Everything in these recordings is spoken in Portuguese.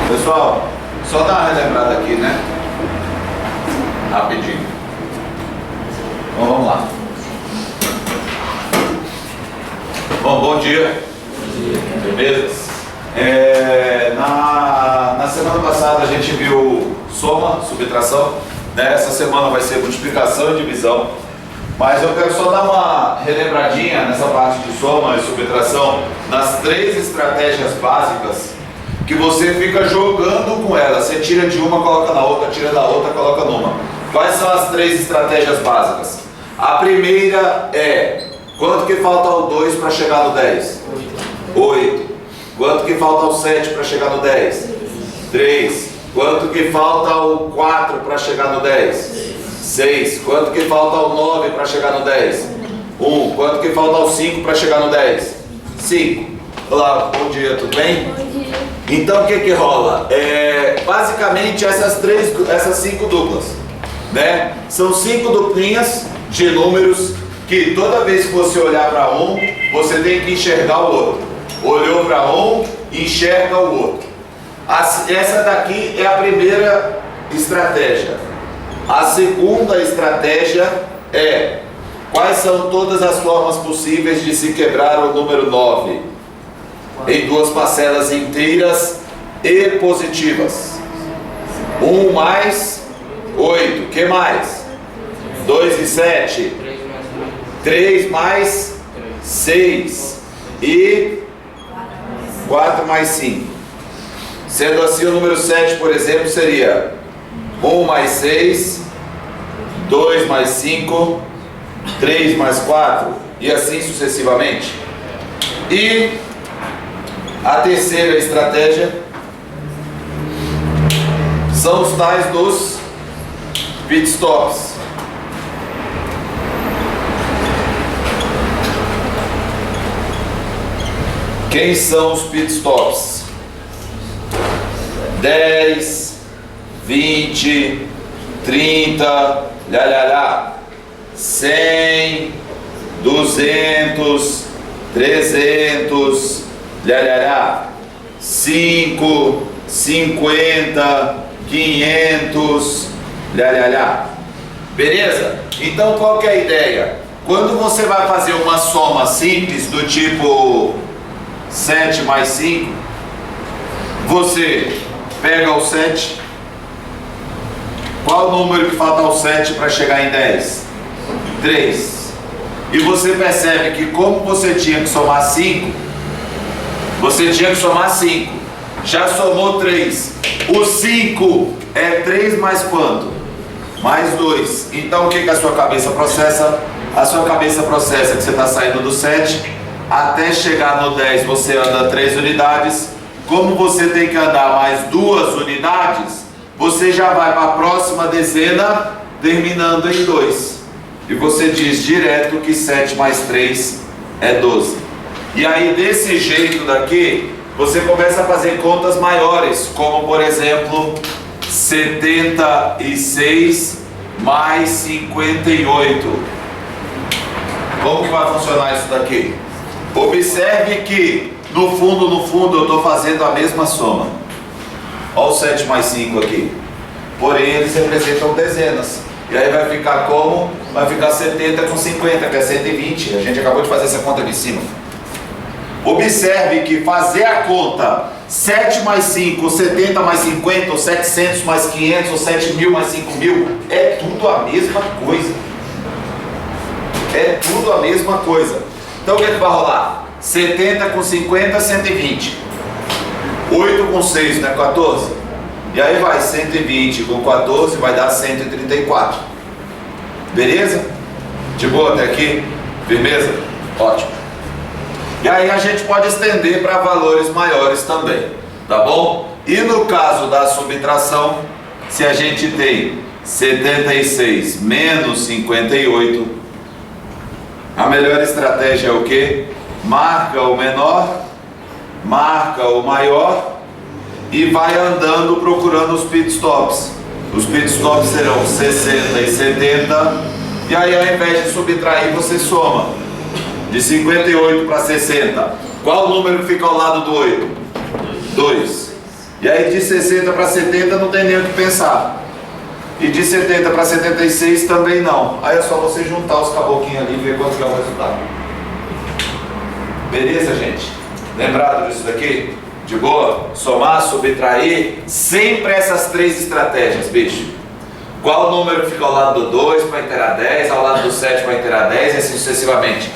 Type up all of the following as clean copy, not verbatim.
Pessoal, só dar uma relembrada aqui, né? Rapidinho. Então vamos lá. Bom dia. Beleza? Na semana passada a gente viu soma, subtração, né? Essa semana vai ser multiplicação e divisão. Mas eu quero só dar uma relembradinha nessa parte de soma e subtração nas 3 estratégias básicas que você fica jogando com elas. Você tira de uma, coloca na outra, tira da outra, coloca numa. Quais são as 3 estratégias básicas? A primeira é: quanto que falta ao 2 para chegar no 10? 8. Quanto que falta ao 7 para chegar no 10? 3. Quanto que falta ao 4 para chegar no 10? 6. Quanto que falta ao 9 para chegar no 10? 1. Quanto que falta ao 5 para chegar no 10? 5. Olá, bom dia, tudo bem? Bom dia. Então o que rola? Basicamente essas 5 duplas, né? São 5 duplinhas de números que toda vez que você olhar para um, você tem que enxergar o outro. Olhou para um, enxerga o outro. Essa daqui é a primeira estratégia. A segunda estratégia é: quais são todas as formas possíveis de se quebrar o número 9 em 2 parcelas inteiras e positivas? 1 mais 8, que mais? 2 e 7, 3 mais 6 e 4 mais 5. Sendo assim, o número 7, por exemplo, seria 1 mais 6, 2 mais 5, 3 mais 4 e assim sucessivamente. E a terceira estratégia são os tais dos pit stops. Quem são os pit stops? 10, 20, 30, 100, 200, 300, 5, 50, 500, beleza? Então qual que é a ideia? Quando você vai fazer uma soma simples do tipo 7 mais 5, você pega o 7. Qual o número que falta ao 7 para chegar em 10? 3. E você percebe que como você tinha que somar 5, você tinha que somar 5. Já somou 3. O 5 é 3 mais quanto? Mais 2. Então o que a sua cabeça processa? A sua cabeça processa que você está saindo do 7. Até chegar no 10 você anda 3 unidades. Como você tem que andar mais 2 unidades, você já vai para a próxima dezena terminando em 2. E você diz direto que 7 mais 3 é 12. E aí desse jeito daqui, você começa a fazer contas maiores, como por exemplo 76 mais 58. Como que vai funcionar isso daqui? Observe que no fundo eu estou fazendo a mesma soma. Olha o 7 mais 5 aqui. Porém eles representam dezenas. E aí vai ficar como? Vai ficar 70 com 50, que é 120. A gente acabou de fazer essa conta aqui em cima. Observe que fazer a conta 7 mais 5, 70 mais 50, ou 700 mais 500, ou 7.000 mais 5.000, é tudo a mesma coisa. É tudo a mesma coisa. Então o que é que vai rolar? 70 com 50, 120. 8 com 6, né? 14. E aí vai 120 com 14, vai dar 134. Beleza? De boa até aqui? Firmeza? Ótimo. E aí a gente pode estender para valores maiores também, tá bom? E no caso da subtração, se a gente tem 76 menos 58, a melhor estratégia é o quê? Marca o menor, marca o maior e vai andando procurando os pit stops. Os pit stops serão 60 e 70, e aí ao invés de subtrair você soma de 58 para 60. Qual o número que fica ao lado do 8? 2. E aí de 60 para 70 não tem nem o que pensar. E de 70 para 76 também não. Aí é só você juntar os caboclinhos ali e ver quanto que é o resultado. Beleza, gente? Lembrado disso daqui? De boa? Somar, subtrair, sempre essas três estratégias, bicho. Qual número fica ao lado do 2 para inteirar 10, ao lado do 7 para inteirar 10 e assim sucessivamente.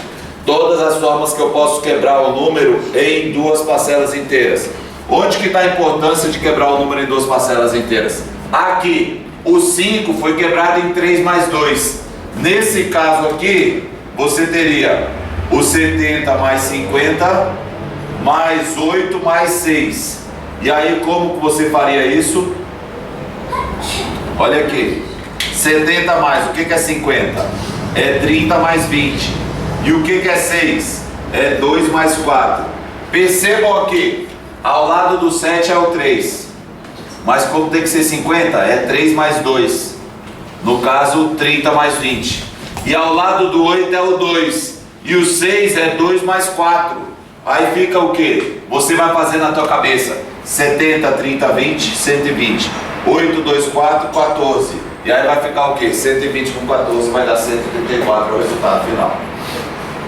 Todas as formas que eu posso quebrar o número em duas parcelas inteiras. Onde que está a importância de quebrar o número em duas parcelas inteiras? Aqui, o 5 foi quebrado em 3 mais 2. Nesse caso aqui, você teria o 70 mais 50, mais 8 mais 6. E aí como que você faria isso? Olha aqui, 70 mais, o que é 50? É 30 mais 20. E o que é 6? É 2 mais 4. Percebam aqui, ao lado do 7 é o 3. Mas como tem que ser 50? É 3 mais 2. No caso, 30 mais 20. E ao lado do 8 é o 2. E o 6 é 2 mais 4. Aí fica o que? Você vai fazer na tua cabeça. 70, 30, 20, 120. 8, 2, 4, 14. E aí vai ficar o que? 120 com 14 vai dar 134, é o resultado final.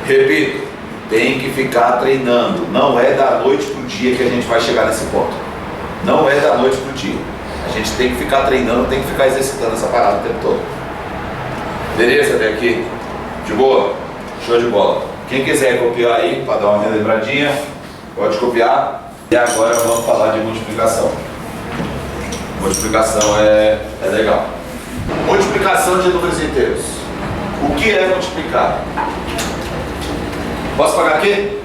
Repito, tem que ficar treinando. Não é da noite para o dia que a gente vai chegar nesse ponto. Não é da noite para o dia. A gente tem que ficar treinando, tem que ficar exercitando essa parada o tempo todo. Beleza? Até aqui? De boa? Show de bola. Quem quiser copiar aí, para dar uma relembradinha, pode copiar. E agora vamos falar de multiplicação. Multiplicação é legal. Multiplicação de números inteiros. O que é multiplicar? Posso pagar aqui?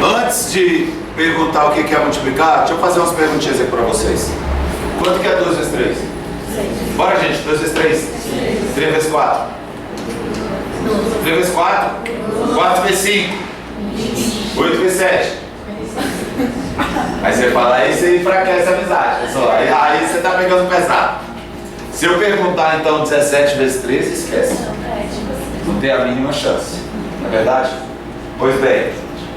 Antes de perguntar o que é multiplicar, deixa eu fazer umas perguntinhas aqui para vocês. Quanto que é 2 vezes 3? 6. Bora, gente, 2 vezes 3? 6. 3 vezes 4? 3 vezes 4? 4 vezes 5? 8 vezes 7? Aí você fala isso e enfraquece a amizade, pessoal. Aí você tá pegando pesado. Se eu perguntar então 17 vezes 13, esquece. Não tem a mínima chance. Não é verdade? Pois bem,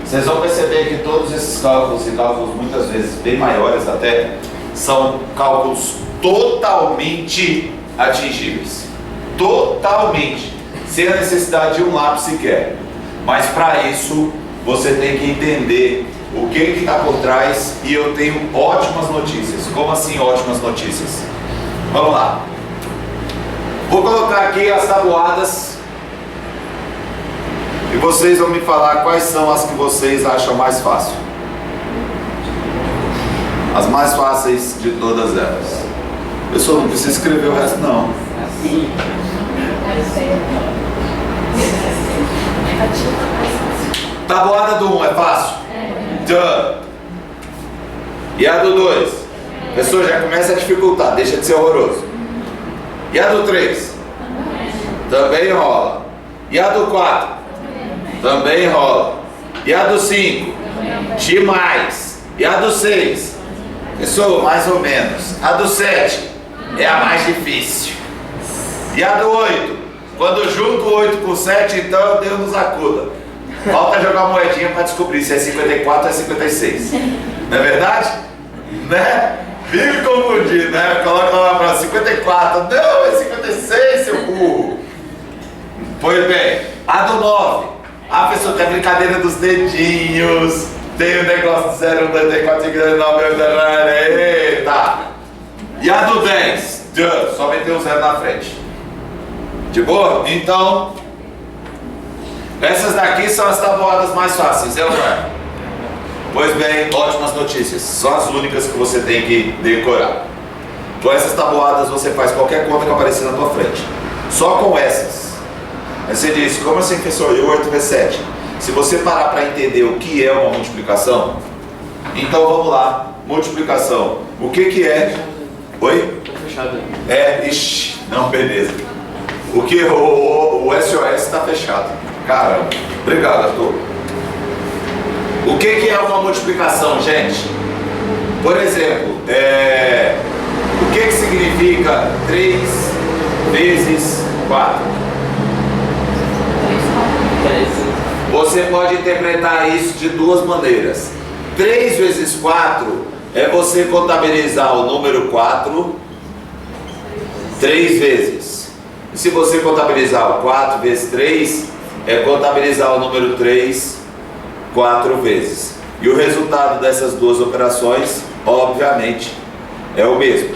vocês vão perceber que todos esses cálculos e cálculos muitas vezes bem maiores até, são cálculos totalmente atingíveis. Totalmente. Sem a necessidade de um lápis sequer. Mas para isso, você tem que entender o que está por trás e eu tenho ótimas notícias. Como assim ótimas notícias? Vamos lá. Vou colocar aqui as tabuadas e vocês vão me falar quais são as que vocês acham mais fácil. As mais fáceis de todas elas. Pessoal, não precisa escrever o resto não. Tabuada do 1 é fácil? E a do 2? Pessoal, já começa a dificultar, deixa de ser horroroso. E a do 3? Também rola. E a do 4? Também rola. E a do 5? Demais. E a do 6? Pessoal, mais ou menos. A do 7 é a mais difícil. E a do 8? Quando eu junto o 8 com o 7, então Deus nos acuda. Falta jogar uma moedinha para descobrir se é 54 ou é 56. Não é verdade? Né? Vive confundido, né? Coloca lá para 54. Não, é 56, seu burro. Pois bem, a do 9. A pessoa tem a brincadeira dos dedinhos. Tem o negócio do 0, 2, 3, 4, 5, 6, 9, 8, eita. E a do 10? Só meter um 0 na frente. De boa? Então, essas daqui são as tabuadas mais fáceis, é ou não é? Pois bem, ótimas notícias. São as únicas que você tem que decorar. Com essas tabuadas você faz qualquer conta que aparecer na tua frente. Só com essas. Aí você diz, como assim, professor? E 8 vezes 7? Se você parar para entender o que é uma multiplicação, então vamos lá. Multiplicação. O que é? Oi? Fechado. Ixi, não, beleza. O que? O SOS está fechado. Caramba. Obrigado, Arthur. O que é uma multiplicação, gente? Por exemplo, o que significa 3 vezes 4? 13. Você pode interpretar isso de duas maneiras. 3 vezes 4 é você contabilizar o número 4 3 vezes. E se você contabilizar o 4 vezes 3, é contabilizar o número 3 4 vezes. E o resultado dessas duas operações, obviamente, é o mesmo.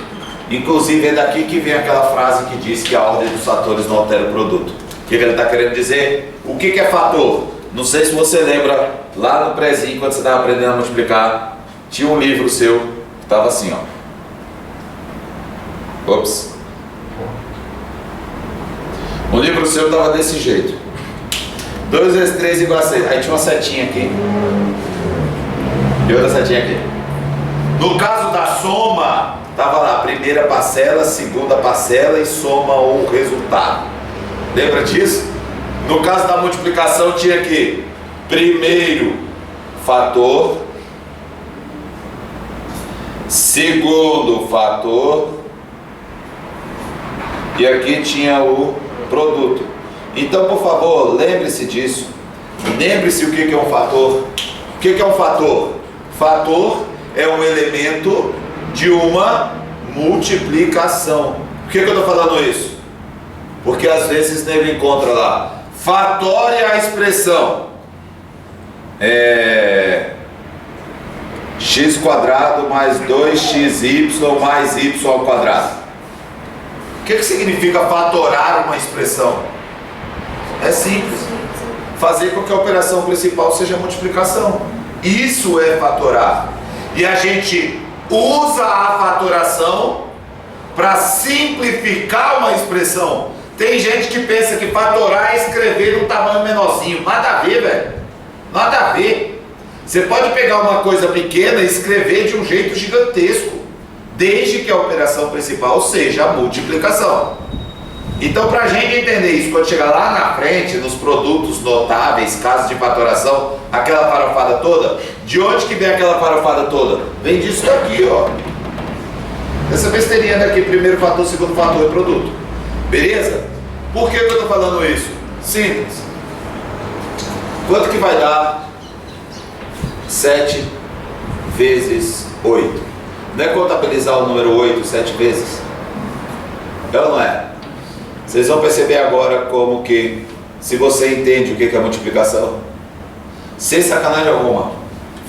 Inclusive é daqui que vem aquela frase que diz que a ordem dos fatores não altera o produto. O que ele está querendo dizer? O que é fator? Não sei se você lembra, lá no prézinho, quando você estava aprendendo a multiplicar, tinha um livro seu que estava assim, ó. Ops. O livro seu estava desse jeito. 2 vezes 3 igual a 6. Aí tinha uma setinha aqui. E outra setinha aqui. No caso da soma, estava lá, primeira parcela, segunda parcela e soma o resultado. Lembra disso? No caso da multiplicação tinha aqui, primeiro fator, segundo fator, e aqui tinha o produto. Então, por favor, lembre-se disso. Lembre-se o que é um fator. O que é um fator? Fator é um elemento de uma multiplicação. Por que eu estou falando isso? Porque às vezes ele encontra lá, fatore a expressão x quadrado mais 2xy mais y ao quadrado. O que significa fatorar uma expressão? É simples. Fazer com que a operação principal seja a multiplicação. Isso é fatorar. E a gente usa a fatoração para simplificar uma expressão. Tem gente que pensa que fatorar é escrever num tamanho menorzinho. Nada a ver, velho. Nada a ver. Você pode pegar uma coisa pequena e escrever de um jeito gigantesco, desde que a operação principal seja a multiplicação. Então, para a gente entender isso, quando chegar lá na frente, nos produtos notáveis, casos de fatoração, aquela farofada toda, de onde que vem aquela farofada toda? Vem disso daqui, ó. Essa besteirinha daqui, primeiro fator, segundo fator e produto. Beleza? Por que eu estou falando isso? Simples. Quanto que vai dar 7 vezes 8? Não é contabilizar o número 8 7 vezes? É ou não é? Vocês vão perceber agora como que, se você entende o que é multiplicação, sem sacanagem alguma,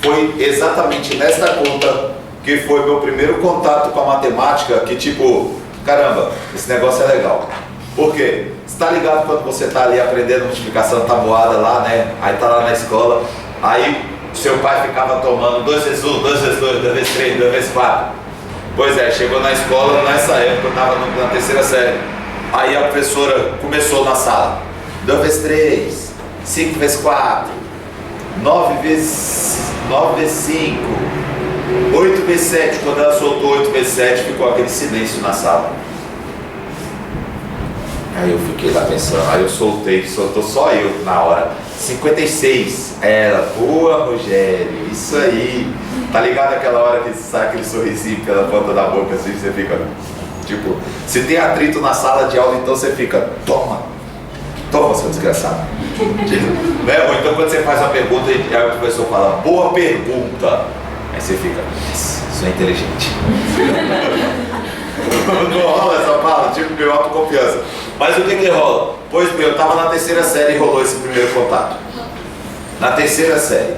foi exatamente nesta conta que foi meu primeiro contato com a matemática, que tipo, caramba, esse negócio é legal. Por quê? Você tá ligado quando você tá ali aprendendo multiplicação tabuada lá, né? Aí tá lá na escola, aí seu pai ficava tomando 2 vezes 1, 2 vezes 2, 2 vezes 3, 2 vezes 4. Pois é, chegou na escola, nessa época eu tava na terceira série. Aí a professora começou na sala, 2 vezes 3, 5 vezes 4, 9 vezes 5, 8 vezes 7. Quando ela soltou 8 vezes 7, ficou aquele silêncio na sala. Aí eu fiquei lá pensando, aí eu soltou só eu na hora. 56, ela, boa Rogério, isso aí. Tá ligado aquela hora que sai aquele sorrisinho pela ponta da boca assim, você fica, tipo, se tem atrito na sala de aula, então você fica, toma, seu desgraçado. Né? Ou então quando você faz uma pergunta e aí o professor fala, boa pergunta, aí você fica, isso é inteligente. Não rola essa fala, tipo, meu autoconfiança. Mas o que rola? Pois bem, eu estava na terceira série e rolou esse primeiro contato. Na terceira série.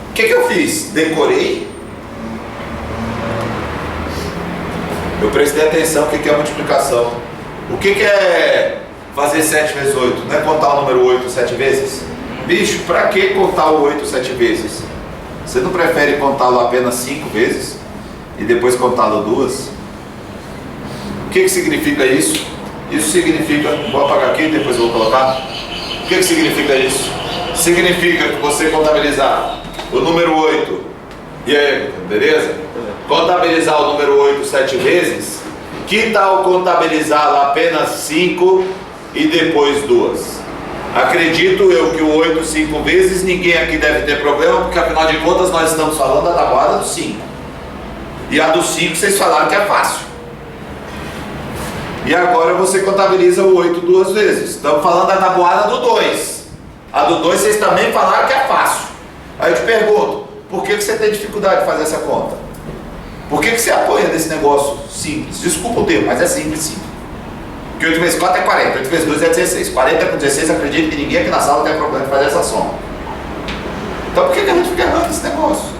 O que eu fiz? Decorei. Eu prestei atenção o que é multiplicação. O que é fazer 7 vezes 8? Não é contar o número 8 7 vezes? Bicho, pra que contar o 8 7 vezes? Você não prefere contá-lo apenas 5 vezes? E depois contá-lo 2? O que significa isso? Isso significa, vou apagar aqui e depois vou colocar. O que significa isso? Significa que você contabilizar o número 8, e aí, beleza? Contabilizar o número 8 7 vezes, que tal contabilizá-lo apenas 5 e depois 2? Acredito eu que o 8 5 vezes ninguém aqui deve ter problema, porque afinal de contas nós estamos falando da tabuada do 5. E a do 5 vocês falaram que é fácil. E agora você contabiliza o 8 2 vezes. Estamos falando da tabuada do 2. A do 2 vocês também falaram que é fácil. Aí eu te pergunto, por que você tem dificuldade de fazer essa conta? Por que você apoia nesse negócio simples? Desculpa o termo, mas é simples sim. Porque 8 vezes 4 é 40, 8 vezes 2 é 16. 40 com 16, acredito que ninguém aqui na sala tem problema de fazer essa soma. Então por que a gente fica errando esse negócio?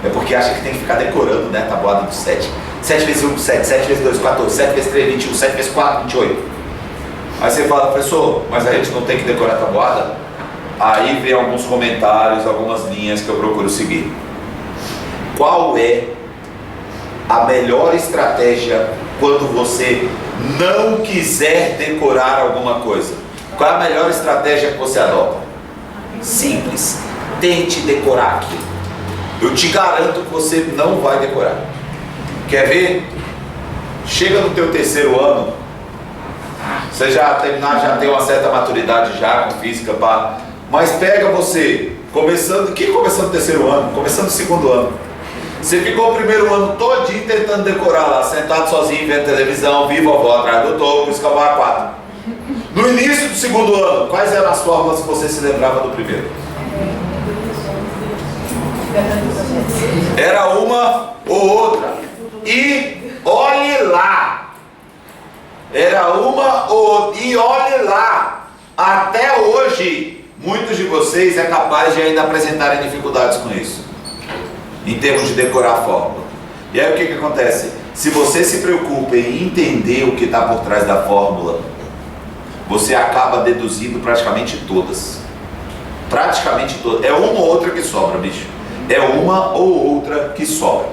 É porque acha que tem que ficar decorando, né, a tabuada do 7. 7 vezes 1, 7, 7 vezes 2, 14, 7 vezes 3, 21, 7 vezes 4, 28. Aí você fala, professor, mas a gente não tem que decorar a tabuada? Aí vem alguns comentários, algumas linhas que eu procuro seguir. Qual é a melhor estratégia quando você não quiser decorar alguma coisa? Qual é a melhor estratégia que você adota? Simples. Tente decorar aquilo. Eu te garanto que você não vai decorar. Quer ver? Chega no teu terceiro ano, você já tem uma certa maturidade já com física, pá. Mas pega você, começando o terceiro ano? Começando o segundo ano. Você ficou o primeiro ano todinho tentando decorar lá, sentado sozinho, vendo televisão, vivo vovó atrás do topo, escavar 4. No início do segundo ano, quais eram as fórmulas que você se lembrava do primeiro? Era uma ou outra. E olhe lá. Era uma ou outra. E olhe lá. Até hoje, muitos de vocês é capaz de ainda apresentarem dificuldades com isso, em termos de decorar a fórmula. E aí o que acontece? Se você se preocupa em entender o que está por trás da fórmula, você acaba deduzindo praticamente todas. Praticamente todas. É uma ou outra que sobra, bicho. É uma ou outra que sobra.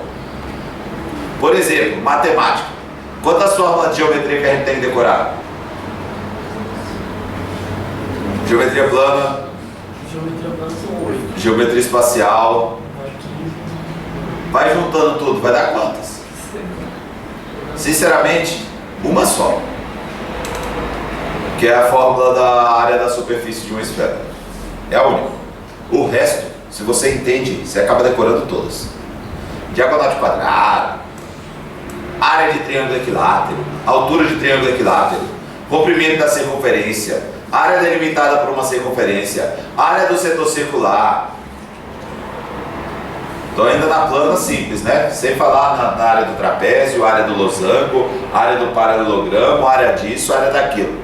Por exemplo, matemática. Quantas fórmulas de geometria que a gente tem que decorar? Geometria plana. Geometria plana são 8. Geometria espacial. Vai juntando tudo, vai dar quantas? Sinceramente, uma só. Que é a fórmula da área da superfície de uma esfera. É a única. O resto, se você entende, você acaba decorando todas. Diagonal de quadrado, área de triângulo equilátero, altura de triângulo equilátero, comprimento da circunferência, área delimitada por uma circunferência, área do setor circular. Estou ainda na plana simples, né? Sem falar na área do trapézio, área do losango, área do paralelogramo, área disso, área daquilo.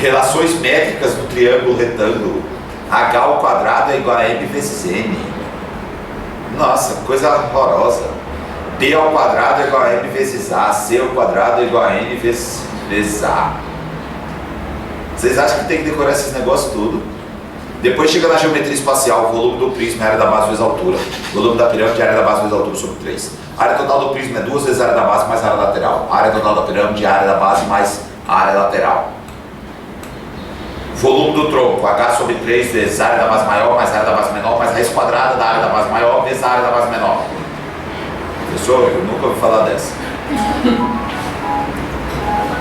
Relações métricas do triângulo retângulo. H ao quadrado é igual a M vezes N. Nossa, coisa horrorosa. B ao quadrado é igual a M vezes A. C ao quadrado é igual a N vezes A. Vocês acham que tem que decorar esses negócios tudo? Depois chega na geometria espacial, volume do prisma é área da base vezes altura. Volume da pirâmide é área da base vezes altura sobre 3. A área total do prisma é 2 vezes a área da base mais a área lateral. A área total da pirâmide é a área da base mais a área lateral. Volume do tronco, H sobre 3 vezes a área da base maior mais a área da base menor mais a raiz quadrada da área da base maior vezes a área da base menor. Professor, eu nunca ouvi falar dessa.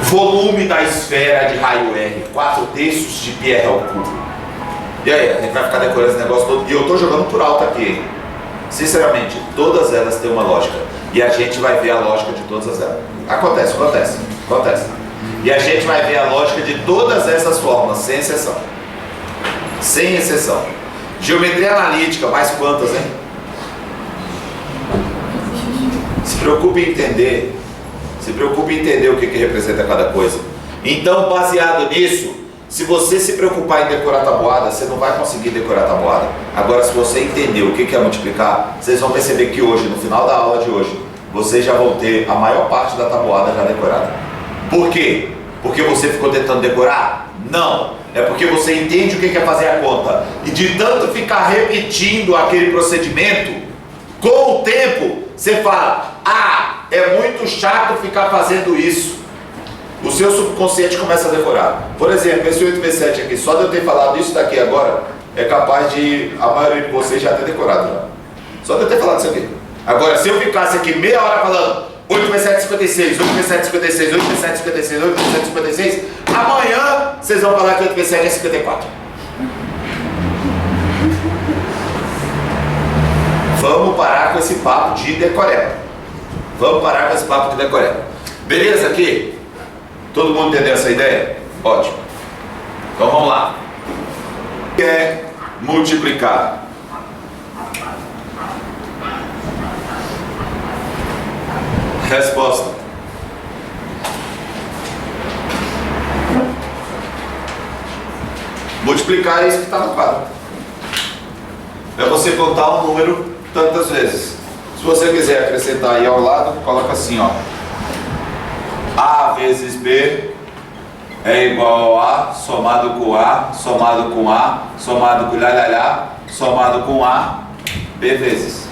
Volume da esfera de raio R, 4/3 de πr ao cubo. E aí, a gente vai ficar decorando esse negócio todo. E eu estou jogando por alto aqui, hein? Sinceramente, todas elas têm uma lógica. E a gente vai ver a lógica de todas elas. Acontece. E a gente vai ver a lógica de todas essas fórmulas, sem exceção. Sem exceção. Geometria analítica, mais quantas, hein? Se preocupe em entender. Se preocupe em entender o que representa cada coisa. Então, baseado nisso, se você se preocupar em decorar a tabuada, você não vai conseguir decorar a tabuada. Agora, se você entender o que é multiplicar, vocês vão perceber que hoje, no final da aula de hoje, vocês já vão ter a maior parte da tabuada já decorada. Por quê? Porque você ficou tentando decorar? Não. É porque você entende o que é fazer a conta. E de tanto ficar repetindo aquele procedimento, com o tempo, você fala: ah, é muito chato ficar fazendo isso. O seu subconsciente começa a decorar. Por exemplo, esse 8/7 aqui, só de eu ter falado isso daqui agora, é capaz de a maioria de vocês já ter decorado já. Só de eu ter falado isso aqui. Agora, se eu ficasse aqui meia hora falando 8/7 56, 8/7 56, 8/7 56, 8/7 56, amanhã vocês vão falar que 8/7 é 54. Vamos parar com esse papo de decoreba. Vamos parar com esse papo de decoreba. Beleza aqui? Todo mundo entendeu essa ideia? Ótimo. Então vamos lá. O que é multiplicar? Resposta. Multiplicar é isso que está no quadro. É você contar um número tantas vezes. Se você quiser acrescentar aí ao lado, coloca assim, ó. A vezes B é igual a A, somado com A, somado com A, somado com lá, somado com A, B vezes.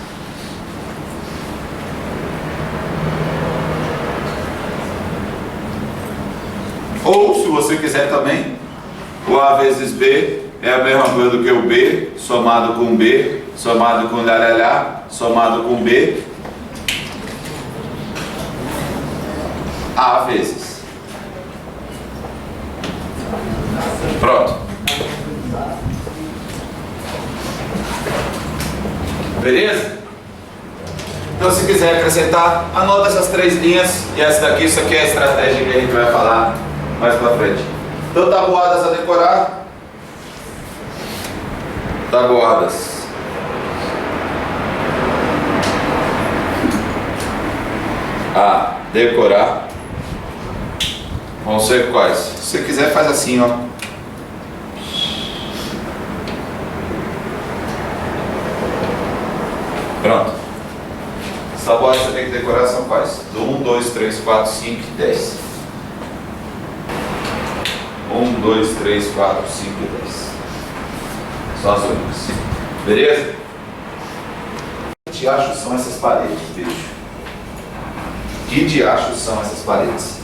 Ou, se você quiser também, o A vezes B é a mesma coisa do que o B, somado com B, somado com lá, somado com B, A vezes. Pronto. Beleza? Então, se quiser acrescentar, anota essas 3 linhas e essa daqui, isso aqui é a estratégia que a gente vai falar mais pra frente. Então, tabuadas a decorar. Tabuadas. A decorar. Vão ser quais? Se você quiser, faz assim, ó. Pronto. As tabuadas que você tem que decorar são quais? Do 1, 2, 3, 4, 5 e 10. 1, 2, 3, 4, 5 e 10. São as únicas. Beleza? Que diachos são essas paredes, bicho? Que diachos são essas paredes?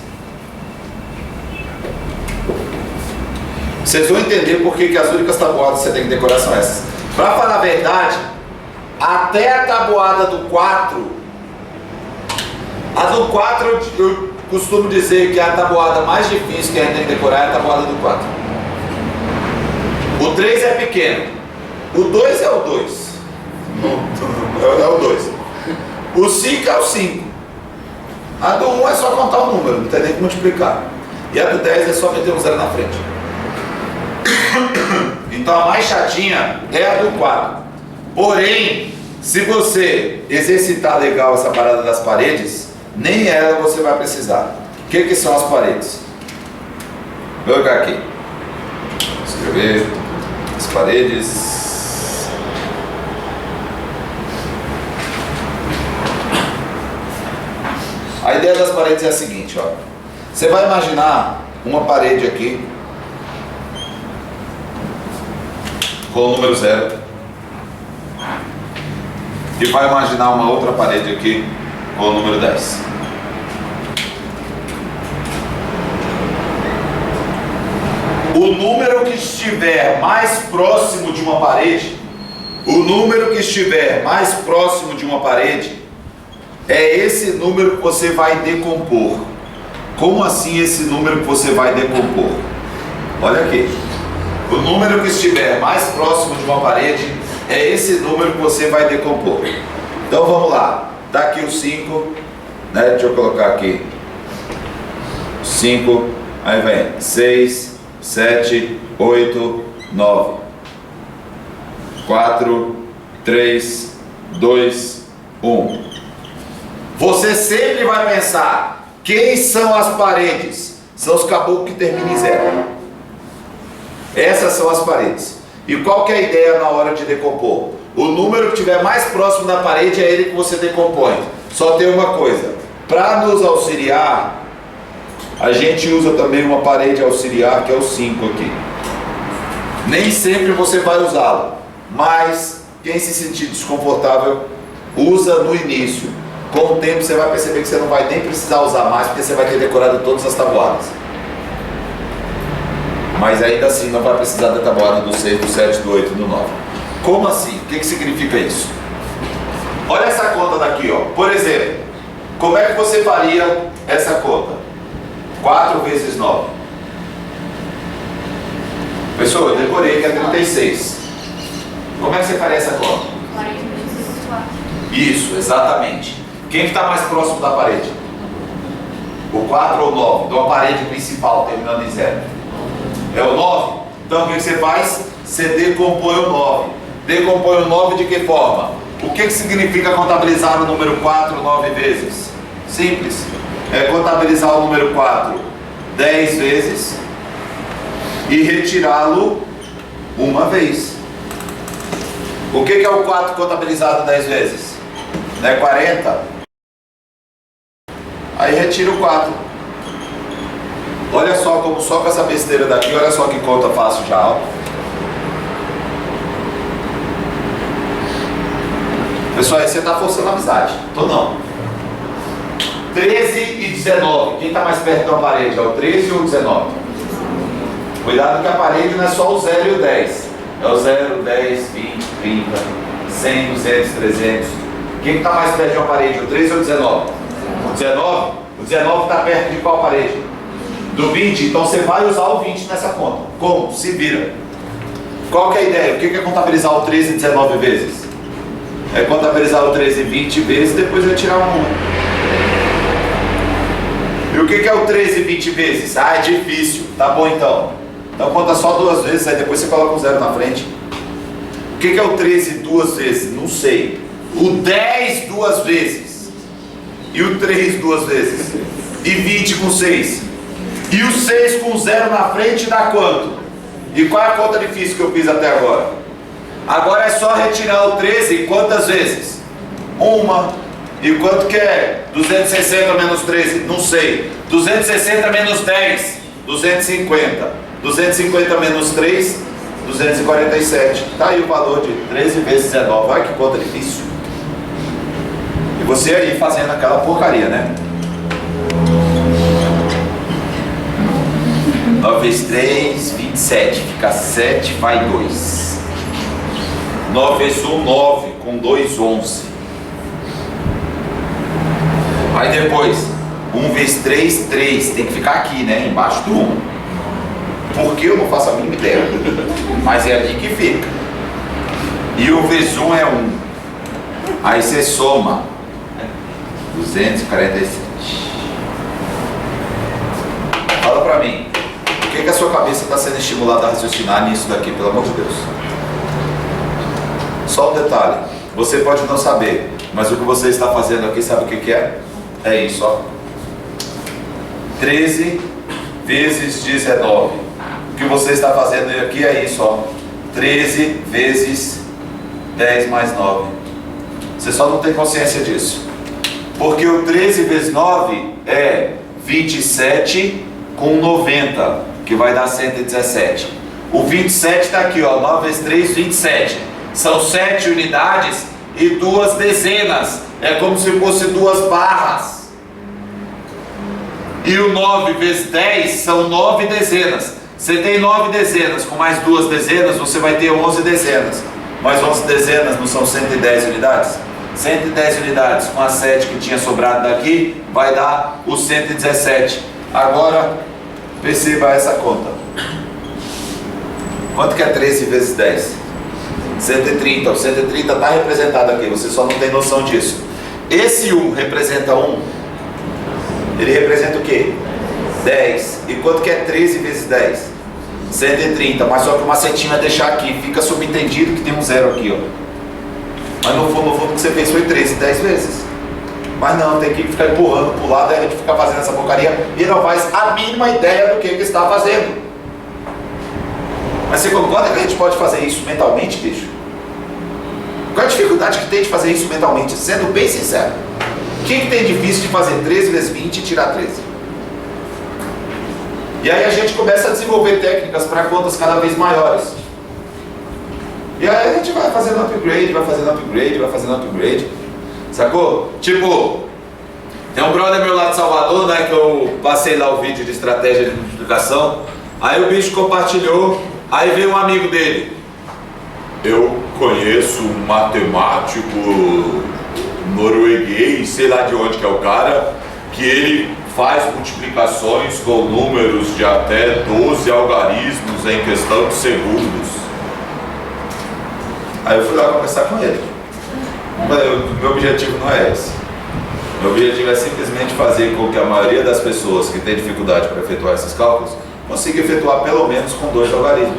Vocês vão entender por que as únicas tabuadas que você tem que decorar são essas. Para falar a verdade, até a tabuada do 4, a do 4 eu costumo dizer que é a tabuada mais difícil que a gente tem que decorar é a tabuada do 4. O 3 é pequeno, o 2 é o 2, é o 2, o 5 é o 5, a do 1 é só contar o número, não tem nem que multiplicar, e a do 10 é só meter um 0 na frente. Então a mais chatinha é a do 4. Porém, se você exercitar legal essa parada das paredes, nem ela você vai precisar. O que são as paredes? Vou colocar aqui. Escrever as paredes. A ideia das paredes é a seguinte, ó. Você vai imaginar uma parede aqui com o número 0 e vai imaginar uma outra parede aqui com o número 10. O número que estiver mais próximo de uma parede, o número que estiver mais próximo de uma parede é esse número que você vai decompor. Como assim esse número que você vai decompor? Olha aqui. O número que estiver mais próximo de uma parede é esse número que você vai decompor. Então vamos lá. Daqui o 5, né? Deixa eu colocar aqui 5, aí vem 6, 7, 8, 9, 4, 3, 2, 1. Você sempre vai pensar: quem são as paredes? São os caboclos que terminam em 0. Essas são as paredes. E qual que é a ideia na hora de decompor? O número que estiver mais próximo da parede é ele que você decompõe. Só tem uma coisa: para nos auxiliar, a gente usa também uma parede auxiliar, que é o 5 aqui. Nem sempre você vai usá-lo, mas quem se sentir desconfortável, usa no início. Com o tempo você vai perceber que você não vai nem precisar usar mais, porque você vai ter decorado todas as tabuadas. Mas ainda assim não vai precisar da tabuada do 6, do 7, do 8 e do 9. Como assim? O que significa isso? Olha essa conta daqui, ó. Por exemplo, como é que você faria essa conta? 4 vezes 9. Pessoal, eu decorei que é 36. Como é que você faria essa conta? 40 vezes 4. Isso, exatamente. Quem que está mais próximo da parede? O 4 ou o 9? De uma parede principal, terminando em 0. É o 9? Então o que você faz? Você decompõe o 9. Decompõe o 9 de que forma? O que significa contabilizar o número 4 9 vezes? Simples. É contabilizar o número 4 10 vezes e retirá-lo uma vez. O que é o 4 contabilizado 10 vezes? Não é 40? Aí retira o 4. Olha só como só com essa besteira daqui, olha só que conta fácil já, ó. Pessoal, aí você está forçando a amizade. Tô não. 13 e 19. Quem está mais perto da parede? É o 13 ou o 19? Cuidado que a parede não é só o 0 e o 10. É o 0, 10, 20, 30, 100, 200, 300. Quem está mais perto de uma parede? O 13 ou o 19? O 19? O 19 está perto de qual parede? Do 20. Então você vai usar o 20 nessa conta. Como? Se vira. Qual que é a ideia? O que é contabilizar o 13 19 vezes? É contabilizar o 13 20 vezes e depois retirar uma. E o que é o 13 20 vezes? Ah, é difícil. Tá bom então. Então conta só 2 vezes, aí depois você coloca um 0 na frente. O que é o 13 2 vezes? Não sei. O 10 2 vezes. E o 3 2 vezes. E 20 com 6. E o 6 com 0 na frente dá quanto? E qual é a conta difícil que eu fiz até agora? Agora é só retirar o 13 quantas vezes? Uma. E quanto que é? 260 menos 13? Não sei. 260 menos 10? 250. 250 menos 3? 247. Está aí o valor de 13 vezes 19. Olha que conta difícil. E você aí fazendo aquela porcaria, né? 9 vezes 3, 27. Fica 7, vai 2. 9 vezes 1, 9. Com 2, 11. Aí depois, 1 vezes 3, 3. Tem que ficar aqui, né? Embaixo do 1. Por que eu não faço a mínima ideia? Mas é ali que fica. E o vezes 1 é 1. Aí você soma 247. Fala pra mim. Por que a sua cabeça está sendo estimulada a raciocinar nisso daqui, pelo amor de Deus? Só um detalhe. Você pode não saber, mas o que você está fazendo aqui, sabe o que é? É isso, ó. 13 vezes 19. O que você está fazendo aqui é isso, ó. 13 vezes 10 mais 9. Você só não tem consciência disso. Porque o 13 vezes 9 é 27 com 90, que vai dar 117. O 27 está aqui, ó. 9 vezes 3, 27. São 7 unidades e 2 dezenas. É como se fosse 2 barras. E o 9 vezes 10 são 9 dezenas. Você tem 9 dezenas, com mais 2 dezenas, você vai ter 11 dezenas. Mais 11 dezenas não são 110 unidades? 110 unidades com as 7 que tinha sobrado daqui, vai dar os 117. Agora, perceba essa conta. Quanto que é 13 vezes 10? 130. O 130 está representado aqui, você só não tem noção disso. Esse 1 representa 1. Ele representa o quê? 10. E quanto que é 13 vezes 10? 130. Mas só que uma setinha vai deixar aqui. Fica subentendido que tem um 0 aqui, ó. Mas no fundo o que você fez foi 13, 10 vezes. Mas não, tem que ficar empurrando pro lado, aí a gente fica fazendo essa porcaria e não faz a mínima ideia do que está fazendo. Mas você concorda que a gente pode fazer isso mentalmente, bicho? Qual a dificuldade que tem de fazer isso mentalmente? Sendo bem sincero. O que tem difícil de fazer 13 vezes 20 e tirar 13? E aí a gente começa a desenvolver técnicas para contas cada vez maiores. E aí a gente vai fazendo upgrade, vai fazendo upgrade, vai fazendo upgrade. Sacou? Tipo, tem um brother meu lá de Salvador, né, que eu passei lá o vídeo de estratégia de multiplicação. Aí o bicho compartilhou, aí veio um amigo dele. Eu conheço um matemático norueguês, sei lá de onde que é o cara, que ele faz multiplicações com números de até 12 algarismos em questão de segundos. Aí eu fui lá conversar com ele. Meu objetivo não é esse. Meu objetivo é simplesmente fazer com que a maioria das pessoas que tem dificuldade para efetuar esses cálculos consiga efetuar pelo menos com 2 algarismos.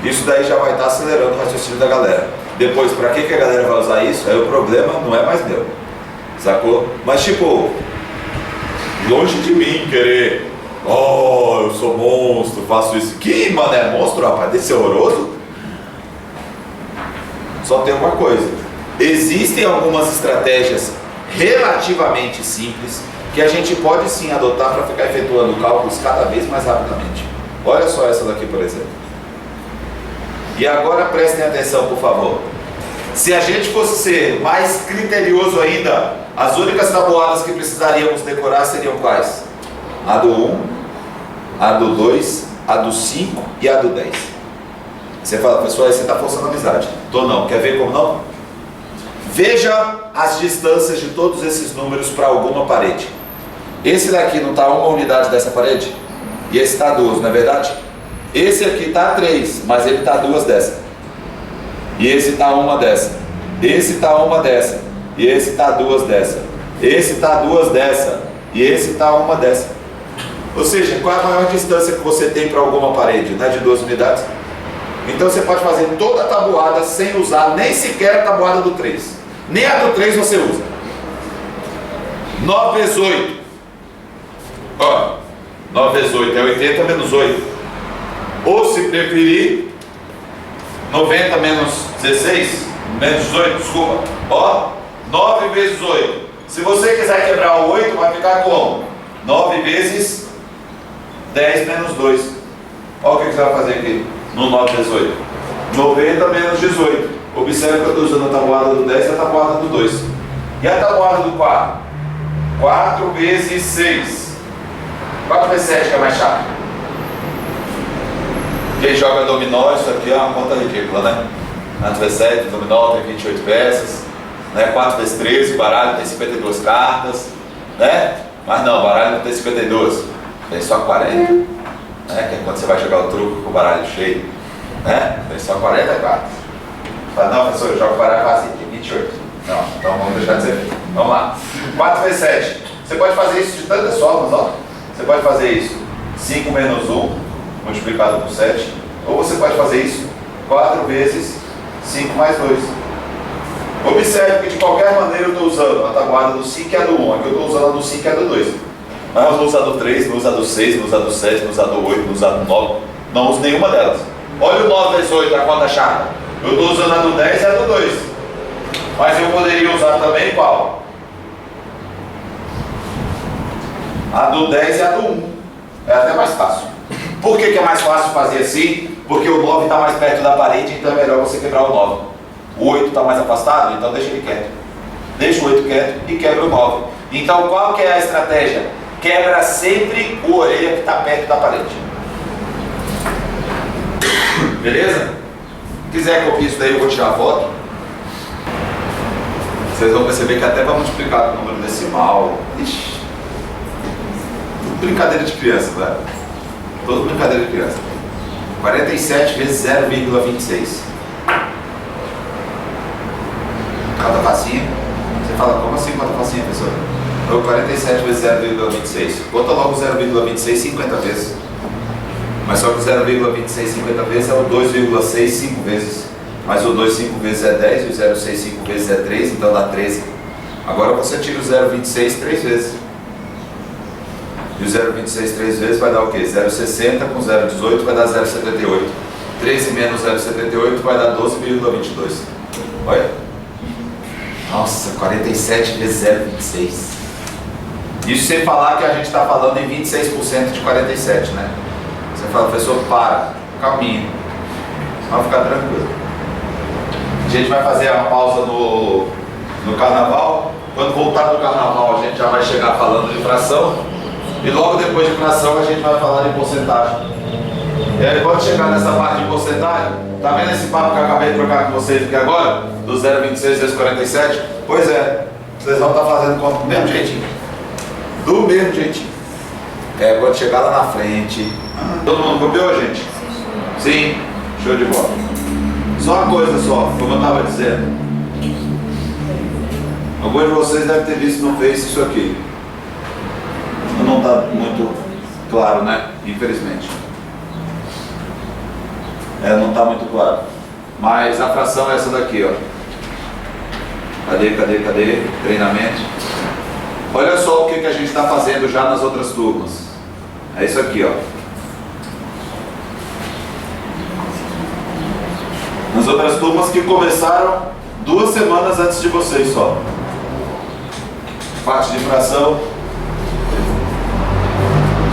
Isso daí já vai estar acelerando o raciocínio da galera. Depois, para que a galera vai usar isso? Aí o problema não é mais meu. Sacou? Mas tipo, Longe de mim querer, oh, eu sou monstro, faço isso. Que, mano, é monstro, rapaz? Desse horroroso? Só tem uma coisa. Existem algumas estratégias relativamente simples que a gente pode sim adotar para ficar efetuando cálculos cada vez mais rapidamente. Olha só essa daqui, por exemplo. E agora prestem atenção, por favor. Se a gente fosse ser mais criterioso ainda, as únicas tabuadas que precisaríamos decorar seriam quais? A do 1, a do 2, a do 5 e a do 10. Você fala, pessoal, aí você está forçando a amizade. Tô não, quer ver como não? Veja as distâncias de todos esses números para alguma parede. Esse daqui não está uma unidade dessa parede? E esse está 2, não é verdade? Esse aqui está 3, mas ele está 2 dessa. E esse está uma dessa. Esse está uma dessa. E esse está 2 dessa. Esse está 2 dessa. E esse está uma dessa. Ou seja, qual é a maior distância que você tem para alguma parede? Não é de 2 unidades? Então você pode fazer toda a tabuada sem usar nem sequer a tabuada do 3. Nem a do 3 você usa. 9 vezes 8. Ó, 9 vezes 8 é 80 menos 8. Ou se preferir, 90 menos 16, menos 18, desculpa. Ó, 9 vezes 8. Se você quiser quebrar o 8, vai ficar como? 9 vezes 10 menos 2. Olha o que você vai fazer aqui no 9 vezes 8. 90 menos 18. Observe que eu estou usando a tabuada do 10 e a tabuada do 2. E a tabuada do 4? 4 vezes 6. 4 vezes 7 que é mais chato. Quem joga dominó, isso aqui é uma conta ridícula, né? 4 vezes 7, dominó tem 28 peças, né? 4 vezes 13, baralho tem 52 cartas, né? Mas não, baralho não tem 52, tem só 40, né? Que é quando você vai jogar o truco com o baralho cheio, né? Tem só 40 cartas. Fala, não, professor, eu jogo baralho vazio, tem 28. Não, então vamos deixar de ser. Vamos lá. 4 vezes 7. Você pode fazer isso de tantas formas, ó. Você pode fazer isso 5 menos 1 multiplicado por 7, ou você pode fazer isso 4 vezes 5 mais 2. Observe que de qualquer maneira eu estou usando a tabuada do 5 e a do 1, aqui eu estou usando a do 5 e a do 2. Mas eu não uso a do 3, não uso a do 6, não uso a do 7, não uso a do 8, não uso a do 9, não uso nenhuma delas. Olha o 9 vezes 8, a conta chata. Eu estou usando a do 10 e a do 2. Mas eu poderia usar também qual? A do 10 e a do 1. É até mais fácil. Por que é mais fácil fazer assim? Porque o 9 está mais perto da parede, então é melhor você quebrar o 9. O 8 está mais afastado, então deixa ele quieto. Deixa o 8 quieto e quebra o 9. Então qual que é a estratégia? Quebra sempre o orelha que está perto da parede. Beleza? Se quiser copiar isso daí, eu vou tirar a foto. Vocês vão perceber que até para multiplicar com o número decimal. Ixi. Tudo brincadeira de criança, velho. Tudo brincadeira de criança. 47 vezes 0,26. Conta facinha. Você fala, como assim conta facinha, professor? Então 47 vezes 0,26. Conta logo 0,26 50 vezes. Mas só que 0,26 50 vezes é o 2,6 5 vezes. Mas o 2 5 vezes é 10, o 0,6 5 vezes é 3, então dá 13. Agora você tira o 0,26 3 vezes. E o 0,26 3 vezes vai dar o quê? 0,60 com 0,18 vai dar 0,78. 13 menos 0,78 vai dar 12,22. Olha. Nossa, 47 vezes 0,26. Isso sem falar que a gente está falando em 26% de 47, né? Você fala, professor, para, calminho. Vai ficar tranquilo. A gente vai fazer uma pausa no carnaval. Quando voltar do carnaval, a gente já vai chegar falando de fração. E logo depois de fração a gente vai falar de porcentagem. E aí quando chegar nessa parte de porcentagem, tá vendo esse papo que eu acabei de trocar com vocês aqui agora? Do 0,26 vezes 47? Pois é, vocês vão estar fazendo conta do mesmo jeitinho. Do mesmo jeitinho. É, quando chegar lá na frente. Todo mundo copiou, gente? Sim? Show de bola. Só uma coisa só, como eu estava dizendo. Alguns de vocês devem ter visto no Face isso aqui. Não está muito claro, né? Infelizmente. Não está muito claro. Mas a fração é essa daqui, ó. Cadê? Treinamento. Olha só o que a gente está está fazendo já nas outras turmas. É isso aqui, ó. Nas outras turmas que começaram 2 semanas antes de vocês só. Parte de fração.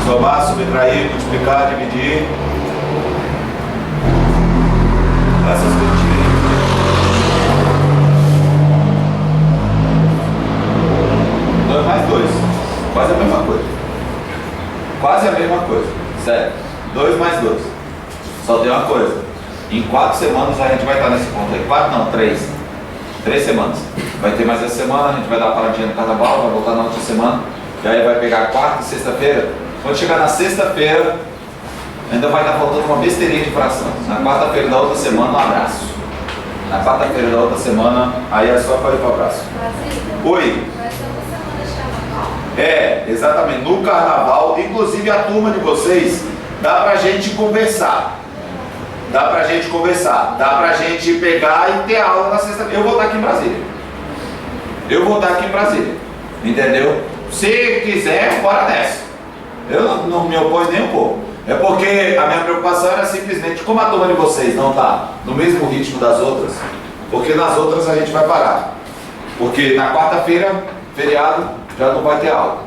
Somar, subtrair, multiplicar, dividir. Essas continhas. 2 mais 2. Quase a mesma coisa. Quase a mesma coisa. Sério. 2 mais 2. Só tem uma coisa. Em 4 semanas a gente vai estar nesse ponto aí. 4 não, 3. 3 semanas. Vai ter mais essa semana, a gente vai dar uma paradinha no carnaval, vai voltar na outra semana. E aí vai pegar a quarta e sexta-feira. Quando chegar na sexta-feira, ainda vai estar faltando uma besteirinha de fração. Na quarta-feira da outra semana, um abraço. Na quarta-feira da outra semana, aí é só para ir para o abraço. Oi. Vai ser uma semana de carnaval? É, exatamente. No carnaval, inclusive a turma de vocês, dá pra gente conversar. Dá pra gente conversar. Dá pra gente pegar e ter aula na sexta-feira. Eu vou estar aqui em Brasília. Eu vou estar aqui em Brasília. Entendeu? Se quiser, bora nessa. Eu não me oponho nem um pouco. É porque a minha preocupação era simplesmente como a turma de vocês não está no mesmo ritmo das outras, porque nas outras a gente vai parar. Porque na quarta-feira, feriado, já não vai ter aula.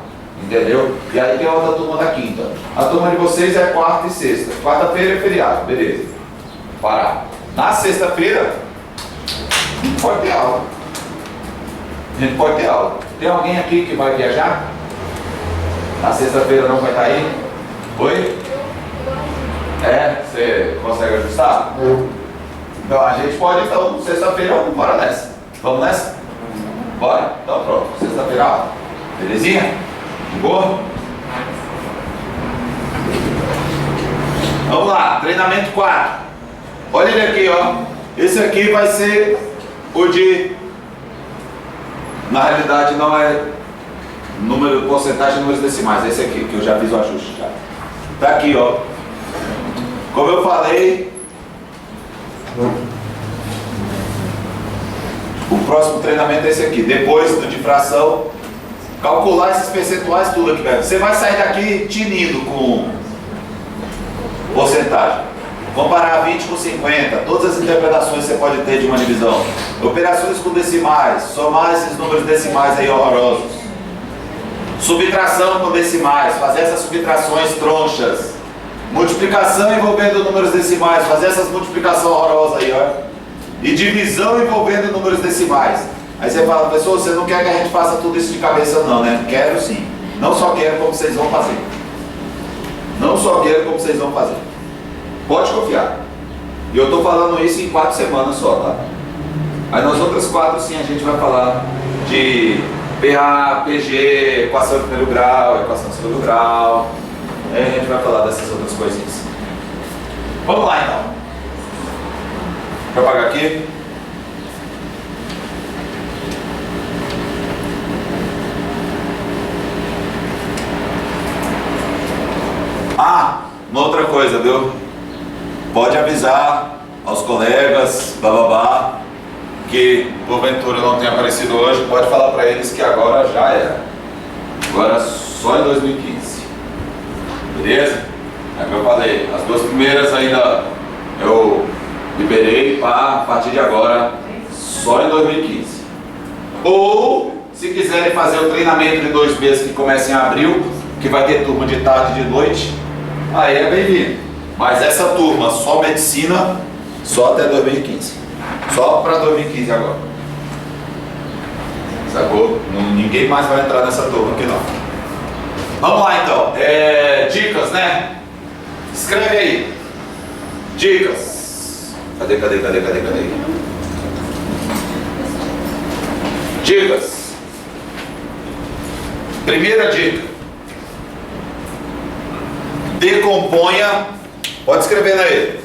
Entendeu? E aí tem a outra turma da quinta. A turma de vocês é quarta e sexta. Quarta-feira é feriado, beleza. Parar. Na sexta-feira, pode ter aula. A gente pode ter aula. Tem alguém aqui que vai viajar? Na sexta-feira não vai estar aí? Oi? É? Você consegue ajustar? Então a gente pode, então, sexta-feira, bora nessa. Vamos nessa? Bora? Então pronto. Sexta-feira, ó. Belezinha? De boa? Vamos lá, treinamento 4. Olha ele aqui, ó. Esse aqui vai ser o de... Na realidade não é número, porcentagem de números decimais. Esse aqui, que eu já fiz o ajuste já. Tá aqui, ó. Como eu falei, o próximo treinamento é esse aqui. Depois do de fração, calcular esses percentuais tudo aqui, velho. Você vai sair daqui tinindo com porcentagem. Comparar 20 com 50, todas as interpretações que você pode ter de uma divisão. Operações com decimais, somar esses números decimais aí horrorosos. Subtração com decimais, fazer essas subtrações tronchas. Multiplicação envolvendo números decimais, fazer essas multiplicações horrorosas aí, ó. E divisão envolvendo números decimais. Aí você fala, pessoal, você não quer que a gente faça tudo isso de cabeça não, né? Quero sim. Não só quero como vocês vão fazer. Não só quero como vocês vão fazer. Pode confiar. E eu estou falando isso em 4 semanas só, tá? Aí nas outras 4 sim a gente vai falar de PA, PG, equação de primeiro grau, equação de segundo grau. Aí a gente vai falar dessas outras coisinhas. Vamos lá então. Deixa eu apagar aqui. Ah, uma outra coisa, viu? Pode avisar aos colegas, bababá, que porventura não tenha aparecido hoje, pode falar para eles que agora já era. Agora só em 2015. Beleza? É como eu falei, as 2 primeiras ainda eu liberei para a partir de agora só em 2015. Ou se quiserem fazer o treinamento de 2 meses que começa em abril, que vai ter turma de tarde e de noite, aí é bem-vindo. Mas essa turma, só medicina, só até 2015. Só para 2015 agora. Sacou? Ninguém mais vai entrar nessa turma aqui não. Vamos lá então. Dicas, né? Escreve aí. Dicas. Cadê? Dicas. Primeira dica. Decomponha. Pode escrever aí.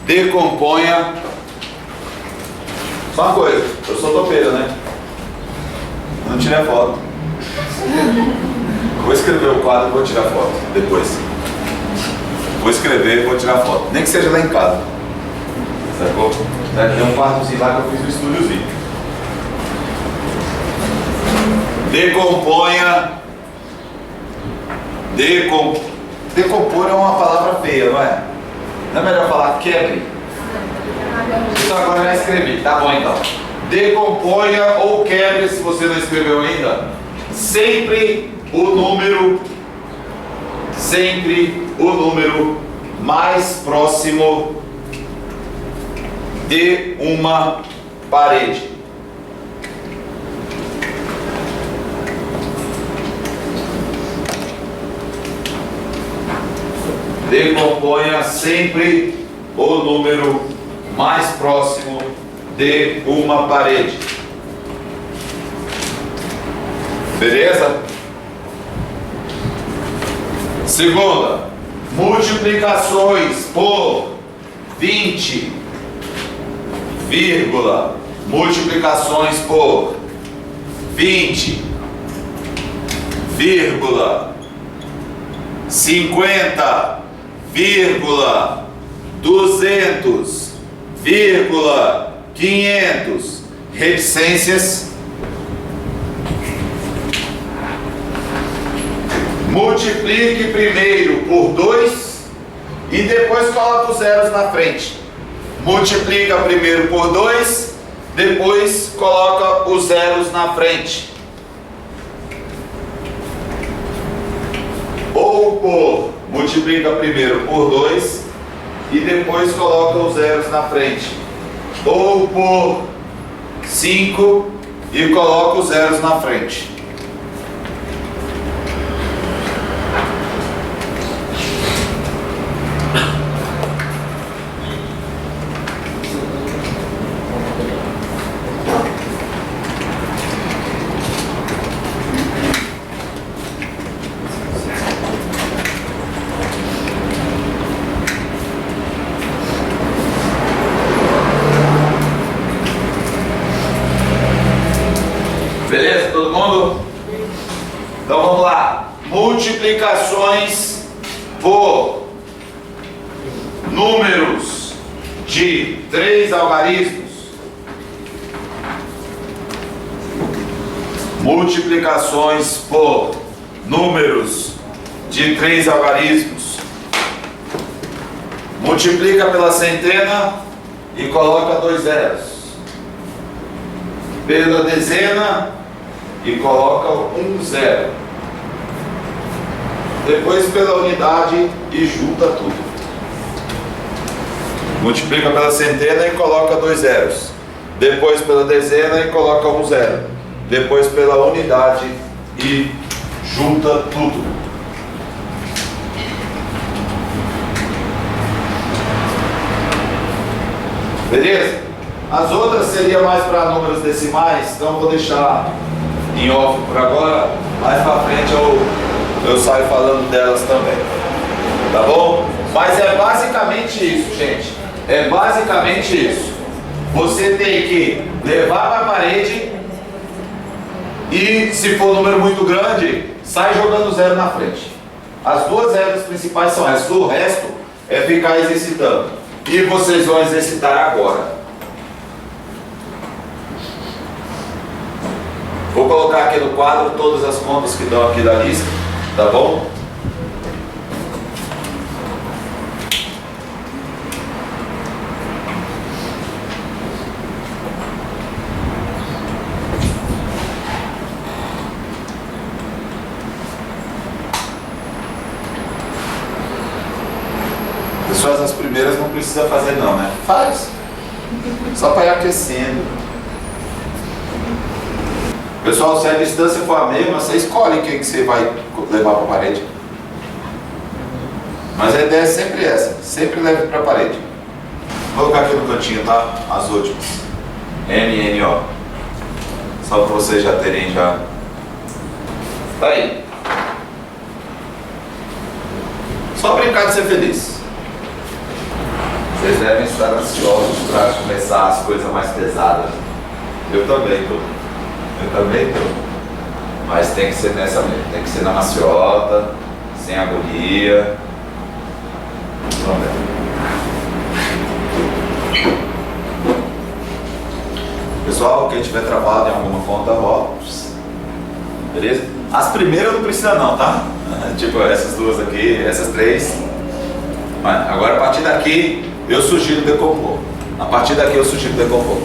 Decomponha. Só uma coisa, eu sou topeiro, né? Eu não tirei a foto. Vou escrever o quadro e vou tirar foto depois. Vou escrever e vou tirar foto. Nem que seja lá em casa. Sacou? Tem um quartozinho lá que eu fiz um estúdiozinho. Decomponha Decompor é uma palavra feia, não é? Não é melhor falar quebre? Então agora eu já escrevi, tá bom então. Decomponha ou quebre, se você não escreveu ainda, sempre o número mais próximo de uma parede. Decomponha sempre o número mais próximo de uma parede. Beleza? Segunda, multiplicações por 20, vírgula, multiplicações por 20, vírgula, 50, vírgula, 200, vírgula, 500, reticências. Multiplique primeiro por 2 e depois coloca os zeros na frente. Multiplica primeiro por 2, depois coloca os zeros na frente. Ou por, multiplica primeiro por 2 e depois coloca os zeros na frente. Ou por 5 e coloca os zeros na frente. Beleza, todo mundo? Então vamos lá. Multiplicações por números de 3 algarismos. Multiplicações por números de 3 algarismos. Multiplica pela centena e coloca 2 zeros. Pela dezena e coloca 1 zero. Depois pela unidade e junta tudo. Multiplica pela centena e coloca 2 zeros. Depois pela dezena e coloca 1 zero. Depois pela unidade e junta tudo. Beleza? As outras seria mais para números decimais, então eu vou deixar em off por agora. Mais para frente eu saio falando delas também. Tá bom? Mas é basicamente isso, gente. É basicamente isso. Você tem que levar para a parede e, se for um número muito grande, sai jogando zero na frente. As duas regras principais são essas. O resto é ficar exercitando. E vocês vão exercitar agora. Vou colocar aqui no quadro todas as contas que estão aqui da lista, tá bom? Pessoal, as primeiras não precisa fazer não, né? Faz. Só para ir aquecendo. Pessoal, se a distância for a mesma, você escolhe quem que você vai levar para a parede. Mas a ideia é sempre essa, sempre leve para a parede. Vou colocar aqui no cantinho, tá? As últimas. M, N, O. Só para vocês já terem já. Tá aí. Só brincar de ser feliz. Vocês devem estar ansiosos para começar as coisas mais pesadas. Eu também tô. Mas tem que ser nessa mesmo, tem que ser na maciota, sem agonia. Vamos ver. Pessoal, quem tiver travado em alguma conta, volta. Beleza? As primeiras não precisa não, tá? Tipo essas duas aqui, essas três. Mas agora a partir daqui eu sugiro decompor. A partir daqui eu sugiro decompor.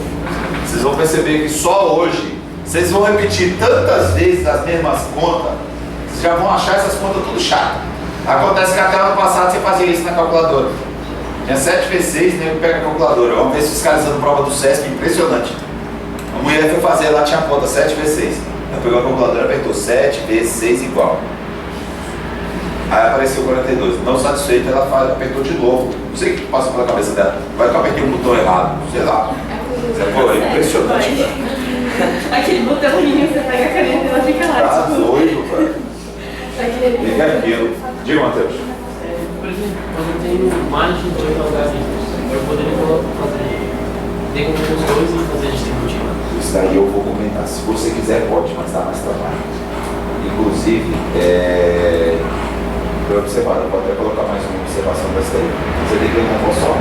Vocês vão perceber que só hoje vocês vão repetir tantas vezes as mesmas contas, vocês já vão achar essas contas tudo chato. Acontece que até ano passado você fazia isso na calculadora. Tinha 7 vezes 6, nego pega a calculadora. Uma vez fiscalizando prova do SESP, impressionante. A mulher foi fazer lá, tinha a conta 7 vezes 6. Ela pegou a calculadora e apertou 7 vezes 6 igual. Aí apareceu 42. Não satisfeita, ela apertou de novo. Não sei o que passou pela cabeça dela. Vai que eu apertei um botão errado, sei lá. Pô, é impressionante, cara. Aquele botãozinho, você pega a caneta e ela fica lá. Tá tipo... doido, cara. Liga aquilo. Diga, Matheus. Por exemplo, quando eu tenho mais de 2 algarismos, eu poderia fazer decomposições e fazer distributiva. Isso daí eu vou comentar. Se você quiser, pode, mas dá mais trabalho. Inclusive, para observar, eu vou até colocar mais uma observação dessa daí. Você tem que decompor só.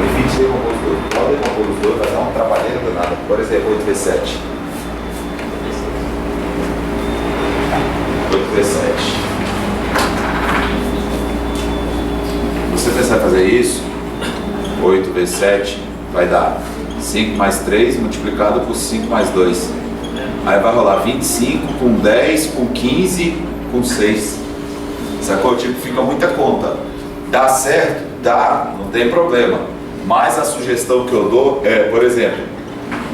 Evite decompor os dois. Pode decompor os dois, vai dar um trabalheiro danado. Por exemplo, 8 vezes 7. 8 vezes 7. Se você pensar em fazer isso, 8 vezes 7 vai dar 5 mais 3 multiplicado por 5 mais 2. Aí vai rolar 25 com 10, com 15, com 6. Sacou? Tipo, fica muita conta. Dá certo? Dá, não tem problema. Mas a sugestão que eu dou é, por exemplo,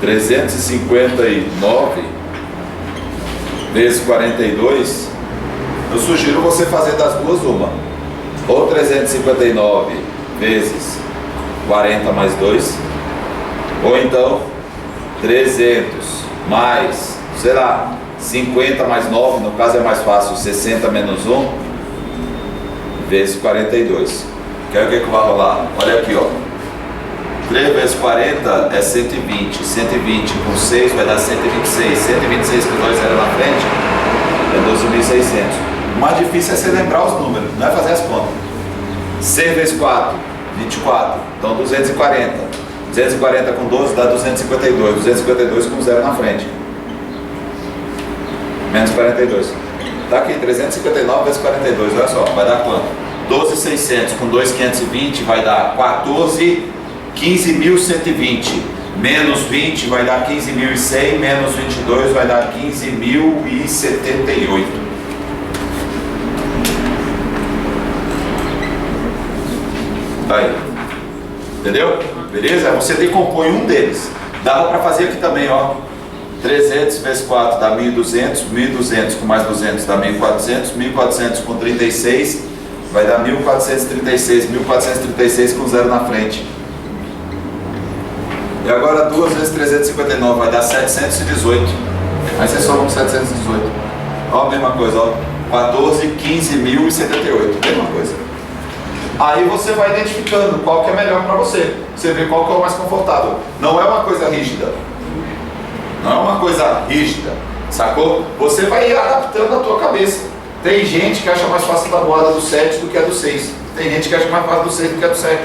359 vezes 42, eu sugiro você fazer das duas uma. Ou 359 vezes 40 mais 2, ou então 300 mais, sei lá, 50 mais 9, no caso é mais fácil, 60 menos 1, vezes 42. Quer ver o que vai rolar? Olha aqui, ó. 3 vezes 40 é 120. 120 com 6 vai dar 126. 126 com 2 0 na frente é 12.600. O mais difícil é você lembrar os números, não é fazer as contas. 6 vezes 4, 24. Então 240. 240 com 12 dá 252. 252 com 0 na frente. Menos 42. Tá aqui, 359 vezes 42, olha só, vai dar quanto? 12.600 com 2.520 vai dar 15.120. Menos 20 vai dar 15.100, menos 22 vai dar 15.078. Aí, entendeu? Beleza? Você decompõe um deles. Dava para fazer aqui também, ó. 300 vezes 4 dá 1.200, 1.200 com mais 200 dá 1.400, 1.400 com 36 vai dar 1.436, 1.436 com 0 na frente. E agora 2 vezes 359 vai dar 718. Aí você soma com 718. Ó, a mesma coisa, ó. 14, 15.078. Mesma coisa. Aí você vai identificando qual que é melhor para você. Você vê qual que é o mais confortável. Não é uma coisa rígida. Não é uma coisa rígida. Sacou? Você vai adaptando a tua cabeça. Tem gente que acha mais fácil a tabuada do 7 do que a do 6. Tem gente que acha mais fácil do 6 do que a do 7.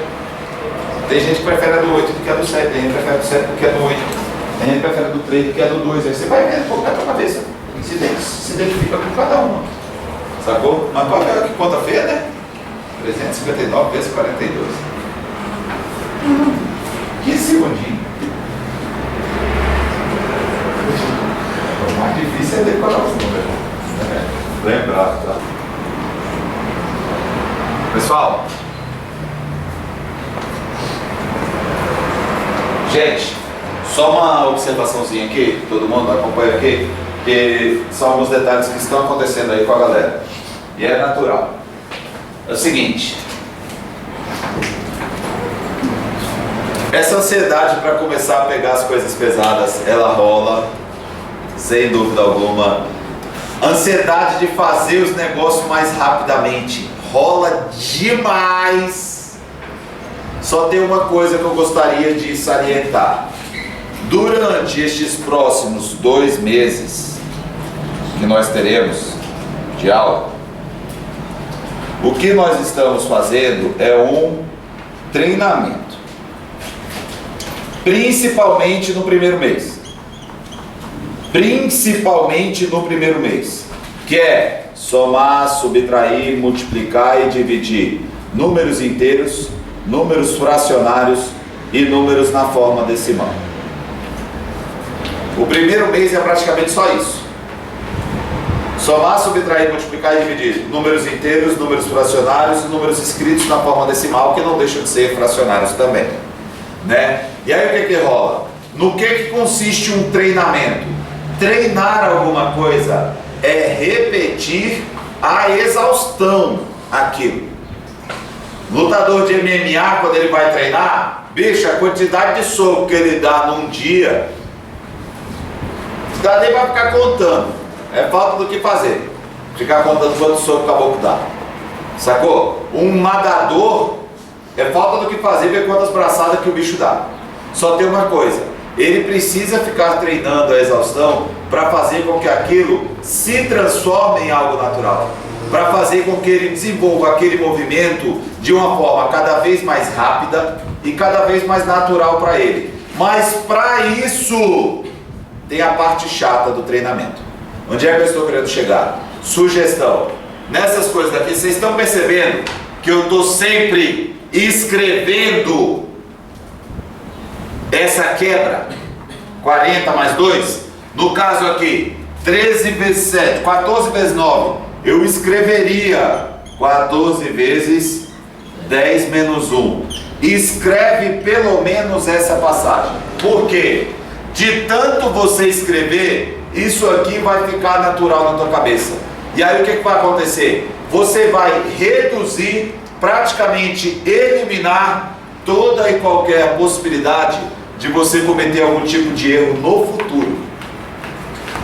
Tem gente que prefere a do 8 do que a do 7, tem gente que prefere a do 7 do que a do 8, tem gente que prefere a do 3 do que a do 2, aí você vai vendo um pouco na tua cabeça, se identifica com cada uma, sacou? Mas pode ver que conta feia, né? 359 vezes 42. Que segundinho. O mais difícil é decorar os números. Lembrar, tá? Pessoal, gente, só uma observaçãozinha aqui, todo mundo acompanha aqui, que são alguns detalhes que estão acontecendo aí com a galera. E é natural. É o seguinte, essa ansiedade para começar a pegar as coisas pesadas, ela rola, sem dúvida alguma. Ansiedade de fazer os negócios mais rapidamente, rola demais. Só tem uma coisa que eu gostaria de salientar. Durante estes próximos 2 meses que nós teremos de aula, o que nós estamos fazendo é um treinamento. Principalmente no primeiro mês. principalmente no primeiro mês, que é somar, subtrair, multiplicar e dividir números inteiros, números fracionários e números na forma decimal. O primeiro mês é praticamente só isso. Somar, subtrair, multiplicar e dividir números inteiros, números fracionários e números escritos na forma decimal, que não deixam de ser fracionários também, né? E aí o que rola? No que consiste um treinamento? Treinar alguma coisa é repetir a exaustão aquilo. Lutador de MMA, quando ele vai treinar, bicho, a quantidade de soco que ele dá num dia, o cara nem vai ficar contando. É falta do que fazer. Ficar contando quanto soco o caboclo dá. Sacou? Um nadador, é falta do que fazer ver quantas braçadas que o bicho dá. Só tem uma coisa: ele precisa ficar treinando a exaustão para fazer com que aquilo se transforme em algo natural, para fazer com que ele desenvolva aquele movimento de uma forma cada vez mais rápida e cada vez mais natural para ele. Mas para isso tem a parte chata do treinamento. Onde é que eu estou querendo chegar? Sugestão: nessas coisas daqui, vocês estão percebendo que eu estou sempre escrevendo essa quebra? 40 mais 2, no caso aqui, 13 vezes 7, 14 vezes 9, eu escreveria 14 vezes 10 menos 1. Escreve pelo menos essa passagem. Por quê? De tanto você escrever, isso aqui vai ficar natural na tua cabeça. E aí o que vai acontecer? Você vai reduzir, praticamente eliminar toda e qualquer possibilidade de você cometer algum tipo de erro no futuro.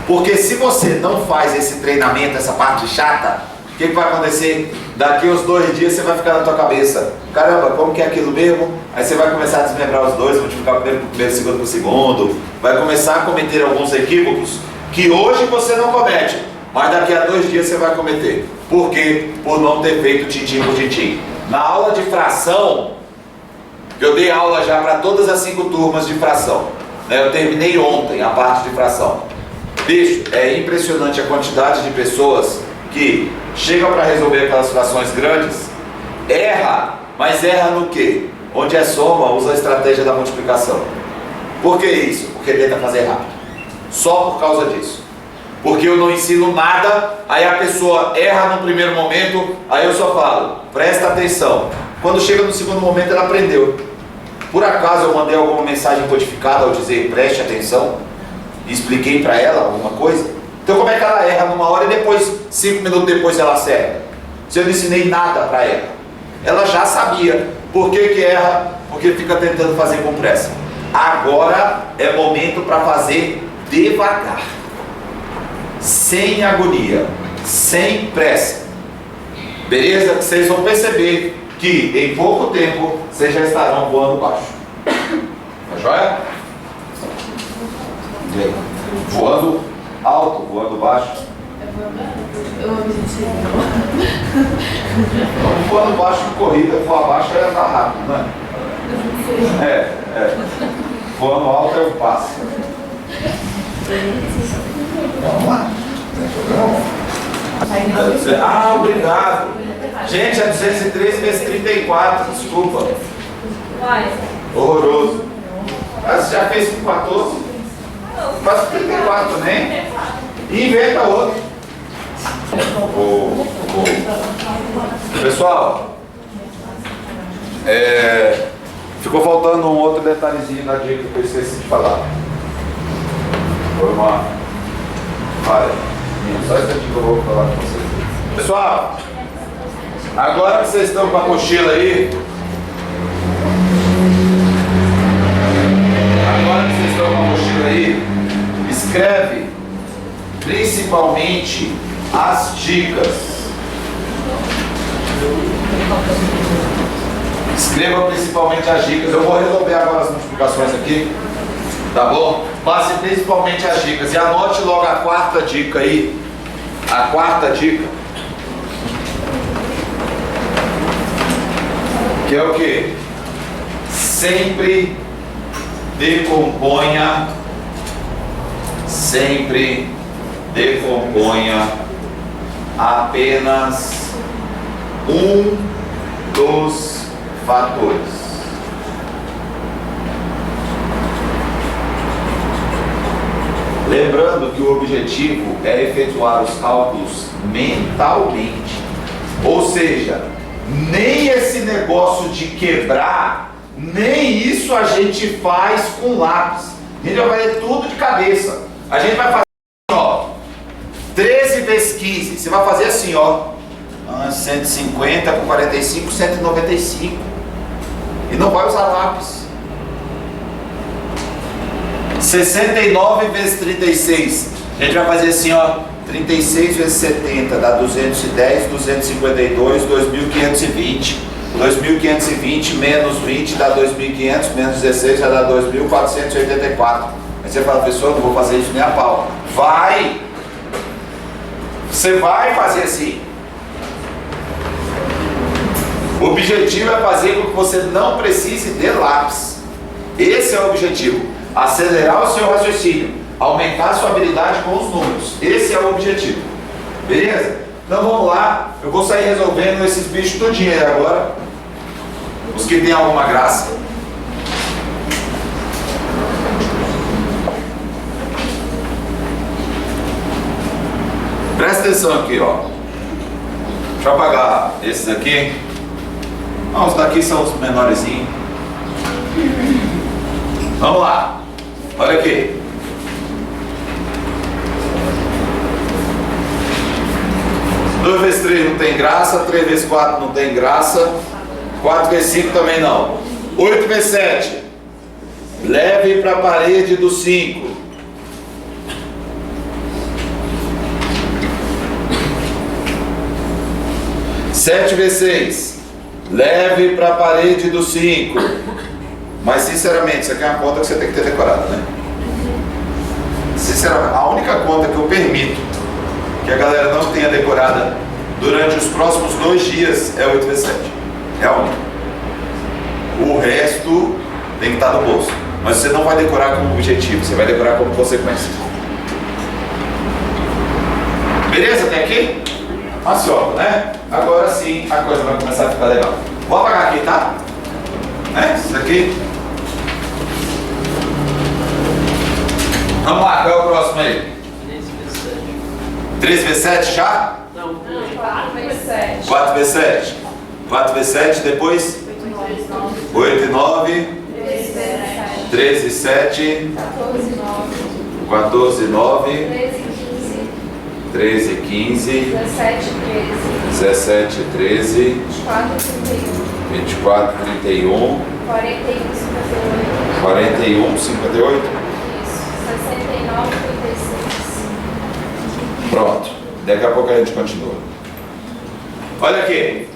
Porque se você não faz esse treinamento, essa parte chata, o que vai acontecer? Daqui uns 2 dias você vai ficar na tua cabeça: caramba, como que é aquilo mesmo? Aí você vai começar a desmembrar os dois, multiplicar o primeiro por primeiro, segundo por segundo, vai começar a cometer alguns equívocos que hoje você não comete, mas daqui a 2 dias você vai cometer. Por quê? Por não ter feito tintim por tintim. Na aula de fração, eu dei aula já para todas as 5 turmas de fração, né? Eu terminei ontem a parte de fração. Bicho, é impressionante a quantidade de pessoas que chegam para resolver aquelas frações grandes, erra, mas erra no quê? Onde é soma, usa a estratégia da multiplicação. Por que isso? Porque tenta fazer rápido. Só por causa disso. Porque eu não ensino nada, aí a pessoa erra no primeiro momento, aí eu só falo: presta atenção. Quando chega no segundo momento, ela aprendeu. Por acaso eu mandei alguma mensagem codificada ao dizer preste atenção? Expliquei para ela alguma coisa? Então como é que ela erra numa hora e depois, 5 minutos depois, ela acerta? Se eu não ensinei nada para ela, ela já sabia. Por que erra? Porque fica tentando fazer com pressa. Agora é momento para fazer devagar, sem agonia, sem pressa. Beleza? Vocês vão perceber que em pouco tempo vocês já estarão voando baixo. Tá joia? Voando alto, voando baixo. Voando baixo de corrida, voar baixo é andar rápido, né? Voando alto é o passo. Vamos lá. Ah, obrigado. Gente, é 213 vezes 34, desculpa. Horroroso. Ah, você já fez com 14? Faz com 34 também. E inventa outro. Pessoal, ficou faltando um outro detalhezinho da dica que eu esqueci de falar. Foi uma falha. Só esse aqui que eu vou falar com vocês. Pessoal, agora que vocês estão com a mochila aí, escreve principalmente as dicas. Escreva principalmente as dicas. Eu vou resolver agora as multiplicações aqui, tá bom? Passe principalmente as dicas e anote logo a 4ª dica aí. A 4ª dica, que é o que? Sempre decomponha sempre decomponha apenas um dos fatores. Lembrando que o objetivo é efetuar os cálculos mentalmente. Ou seja, nem esse negócio de quebrar, nem isso a gente faz com lápis. A gente vai fazer tudo de cabeça. A gente vai fazer assim, ó, 13 vezes 15. Você vai fazer assim, ó, 150 com 45, 195. E não vai usar lápis. 69 vezes 36. A gente vai fazer assim, ó, 36 vezes 70 dá 210, 252, 2.520. 2.520 menos 20 dá 2.500, menos 16 já dá 2.484. Aí você fala, professor, eu não vou fazer isso nem a pau. Vai! Você vai fazer assim. O objetivo é fazer com que você não precise de lápis. Esse é o objetivo. Acelerar o seu raciocínio, aumentar a sua habilidade com os números. Esse é o objetivo. Beleza? Então vamos lá. Eu vou sair resolvendo esses bichos todinho aí agora. Os que tem alguma graça. Presta atenção aqui, ó. Deixa eu apagar esses aqui. Não, os daqui são os menorzinhos. Vamos lá. Olha aqui. Dois vezes 3 não tem graça, 3 vezes 4 não tem graça, 4 vezes 5 também não. 8 vezes 7. Leve para a parede do 5. 7 vezes 6. Leve para a parede do 5. Mas sinceramente, isso aqui é uma conta que você tem que ter decorado, né? Sinceramente, a única conta que eu permito que a galera não tenha decorada durante os próximos 2 dias é 8 vezes 7. É a única. O resto tem que estar no bolso. Mas você não vai decorar como objetivo, você vai decorar como consequência. Beleza até aqui? Maciota, né? Agora sim a coisa vai começar a ficar legal. Vou apagar aqui, tá? Isso aqui. Vamos lá, qual é o próximo aí? 3 vezes 7 já? Não, 4 vezes 7. 4 vezes 7. 4 vezes 7, depois? 8 e 9. 13 e 7. 14 e 9. 13 e 15. 17 e 13. 24 e 31. 41 e 58. Isso. 69 e 36. Pronto. Daqui a pouco a gente continua. Olha aqui.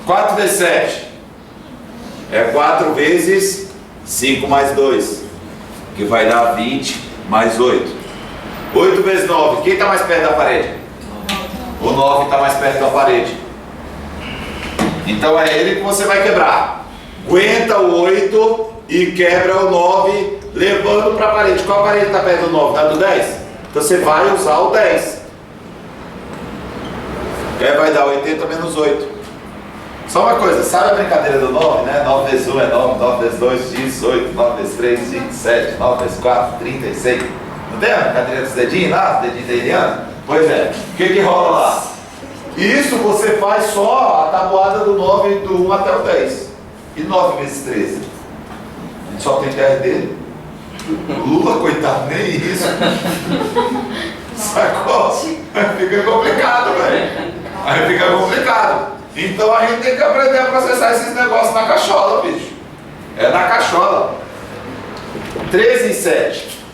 4 vezes 7. É 4 vezes 5 mais 2. Que vai dar 20 mais 8. 8 vezes 9. Quem está mais perto da parede? O 9 está mais perto da parede. Então é ele que você vai quebrar. Aguenta o 8 e quebra o 9, levando para a parede. Qual parede está perto do 9? Da do 10? Então você vai usar o 10. Que aí vai dar 80 menos 8. Só uma coisa, sabe a brincadeira do 9, né? 9 vezes 1 é 9, 9 vezes 2, 18, 9 vezes 3, 27, 9 vezes 4, 36. Não tem a brincadeira dos dedinhos lá, os dedinhos da Eliana? Pois é, o que rola lá? Isso você faz só a tabuada do 9, do 1 até o 10. E 9 vezes 13? A gente só tem terra dele. Lula, coitado, nem isso. Sacou? Aí fica complicado, velho. Aí fica complicado. Então a gente tem que aprender a processar esses negócios na cachola, bicho. É na cachola. 13 e 7.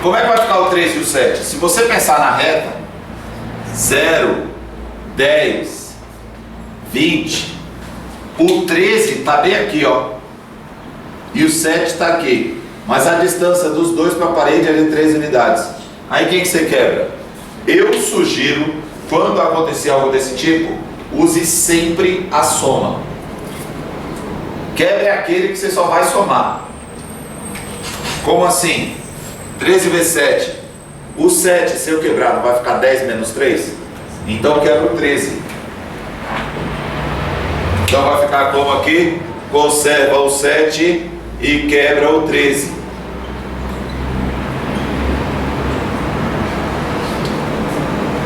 Como é que vai ficar o 13 e o 7? Se você pensar na reta, 0, 10, 20, o 13 está bem aqui, ó. E o 7 está aqui. Mas a distância dos dois para a parede é de 3 unidades. Aí quem que você quebra? Eu sugiro, quando acontecer algo desse tipo, use sempre a soma. Quebra é aquele que você só vai somar. Como assim? 13 vezes 7. O 7, se eu quebrar, não vai ficar 10 menos 3? Então quebra o 13. Então vai ficar como aqui? Conserva o 7 e quebra o 13.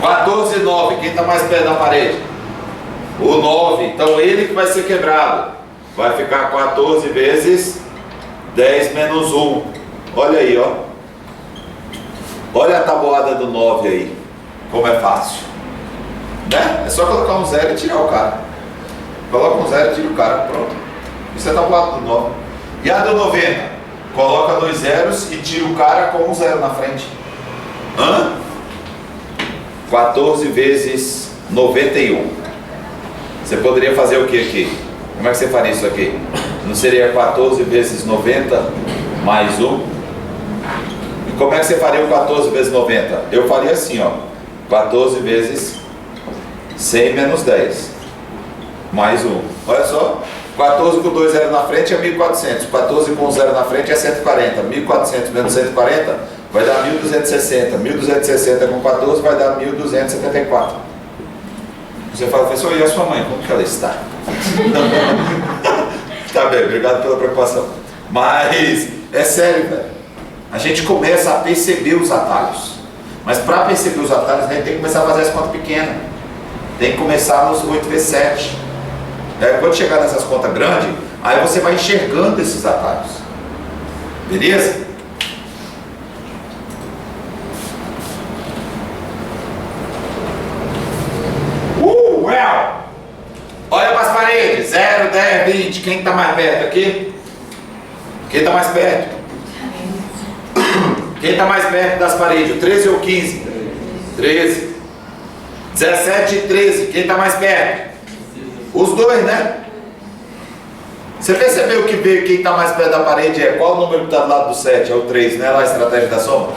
(14 e 9). Quem está mais perto da parede? O 9. Então ele que vai ser quebrado. Vai ficar 14 vezes 10 menos 1. Olha aí, ó. Olha a tabuada do 9 aí. Como é fácil. Né? É só colocar um 0 e tirar o cara. Coloca um 0 e tira o cara. Pronto. Isso é a tabuada do 9. E a do 90? Coloca 2 zeros e tira o cara com um 0 na frente. 14 vezes 91. Você poderia fazer o que aqui? Como é que você faria isso aqui? Não seria 14 vezes 90 mais 1? E como é que você faria o 14 vezes 90? Eu faria assim, ó. 14 vezes 100 menos 10 mais 1. Olha só. 14 com 2 zeros na frente é 1400. 14 com 1 zero na frente é 140. 1400 menos 140 vai dar 1260. 1260 com 14 vai dar 1274. Você fala, professor, e a sua mãe? Como que ela está? Tá bem, obrigado pela preocupação. Mas é sério, velho. A gente começa a perceber os atalhos. Mas para perceber os atalhos, a gente tem que começar a fazer as contas pequenas. Tem que começar nos 8 vezes 7. Quando chegar nessas contas grandes, aí você vai enxergando esses atalhos. Beleza? Olha para as paredes. 0, 10, 20. Quem está mais perto aqui? Quem está mais perto? Quem está mais perto das paredes? O 13 ou o 15? 13. 17 e 13. Quem está mais perto? Os dois, né? Você percebeu que quem está mais perto da parede é qual o número que está do lado do 7? É o 3, né? Lá a estratégia da soma.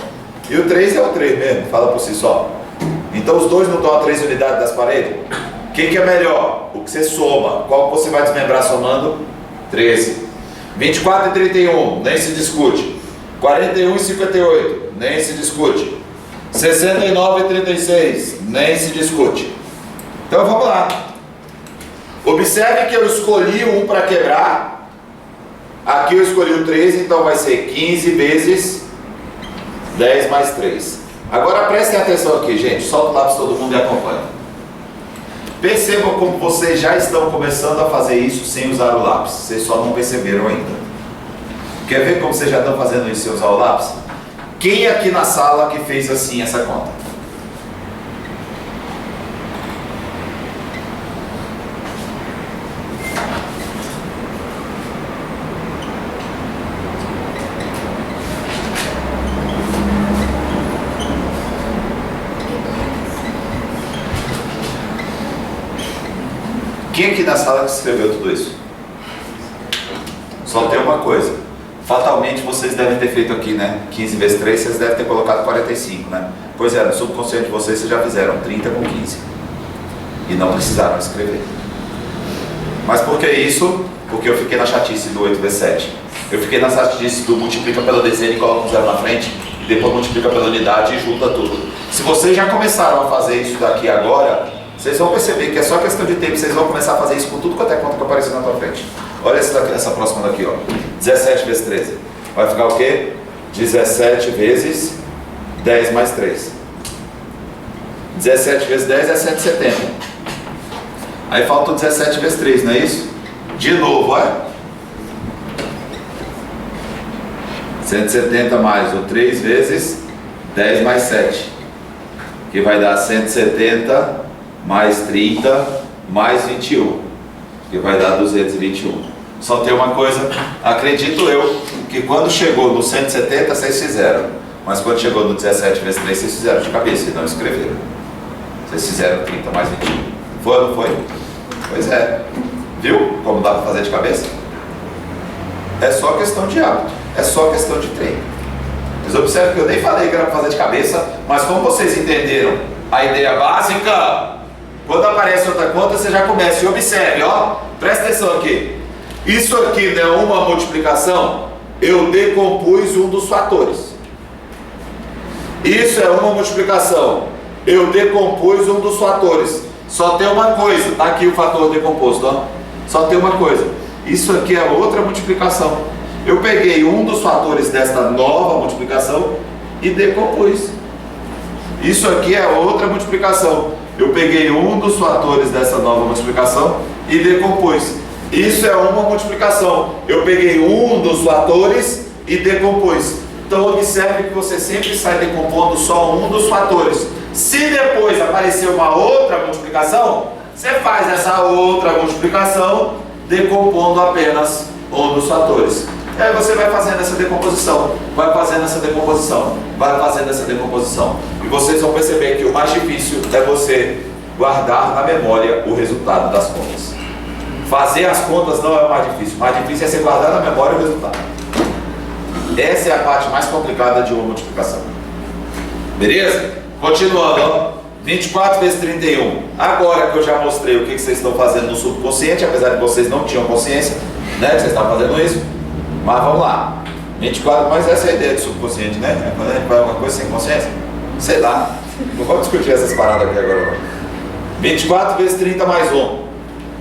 E o 3 é o 3 mesmo, fala por si só. Então os dois não estão a 3 unidades das paredes? O que é melhor? O que você soma. Qual você vai desmembrar somando? 13. 24 e 31, nem se discute. 41 e 58, nem se discute. 69 e 36, nem se discute. Então vamos lá. Observe que eu escolhi um para quebrar. Aqui eu escolhi o 13, então vai ser 15 vezes 10 mais 3. Agora prestem atenção aqui, gente. Solta o lápis todo mundo e acompanha. Percebam como vocês já estão começando a fazer isso sem usar o lápis. Vocês só não perceberam ainda. Quer ver como vocês já estão fazendo isso sem usar o lápis? Quem aqui na sala que fez assim essa conta? Quem aqui na sala que escreveu tudo isso? Só tem uma coisa. Fatalmente vocês devem ter feito aqui, né? 15 vezes 3, vocês devem ter colocado 45, né? Pois é, no subconsciente de vocês já fizeram 30 com 15. E não precisaram escrever. Mas por que isso? Porque eu fiquei na chatice do 8 vezes 7. Eu fiquei na chatice do multiplica pela dezena e coloca um zero na frente. E depois multiplica pela unidade e junta tudo. Se vocês já começaram a fazer isso daqui agora, vocês vão perceber que é só questão de tempo. Vocês vão começar a fazer isso com tudo quanto é conta que aparecer na tua frente. Olha essa próxima daqui, ó. 17 vezes 13. Vai ficar o quê? 17 vezes 10 mais 3. 17 vezes 10 é 170. Aí falta o 17 vezes 3, não é isso? De novo, olha. 170 mais o 3 vezes 10 mais 7. Que vai dar 170 mais 30 mais 21. Que vai dar 221. Só tem uma coisa, acredito eu, que quando chegou no 170 vocês fizeram, mas quando chegou no 17 vezes 3 vocês fizeram de cabeça e não escreveram. Vocês fizeram 30 mais 21. Foi ou não foi? Pois é. Viu como dá para fazer de cabeça? É só questão de hábito, é só questão de treino. Vocês observam que eu nem falei que era para fazer de cabeça, mas como vocês entenderam a ideia básica, quando aparece outra conta, você já começa. E observe, ó, presta atenção aqui. Isso aqui não é uma multiplicação? Eu decompus um dos fatores. Isso é uma multiplicação. Eu decompus um dos fatores. Só tem uma coisa. Está aqui o fator decomposto. Ó. Só tem uma coisa. Isso aqui é outra multiplicação. Eu peguei um dos fatores desta nova multiplicação e decompus. Isso aqui é outra multiplicação. Eu peguei um dos fatores dessa nova multiplicação e decompus. Isso é uma multiplicação. Eu peguei um dos fatores e decompus. Então observe que você sempre sai decompondo só um dos fatores. Se depois aparecer uma outra multiplicação, você faz essa outra multiplicação decompondo apenas um dos fatores. E aí você vai fazendo essa decomposição, vai fazendo essa decomposição, vai fazendo essa decomposição. E vocês vão perceber que o mais difícil é você guardar na memória o resultado das contas. Fazer as contas não é o mais difícil é você guardar na memória o resultado. Essa é a parte mais complicada de uma multiplicação. Beleza? Continuando, ó. 24 vezes 31. Agora que eu já mostrei o que vocês estão fazendo no subconsciente, apesar de vocês não tinham consciência, né, que vocês estavam fazendo isso. Mas vamos lá. 24, mas essa é a ideia do subconsciente, né? É quando a gente faz alguma coisa sem consciência. Sei lá. Não vamos discutir essas paradas aqui agora. 24 vezes 30 mais 1.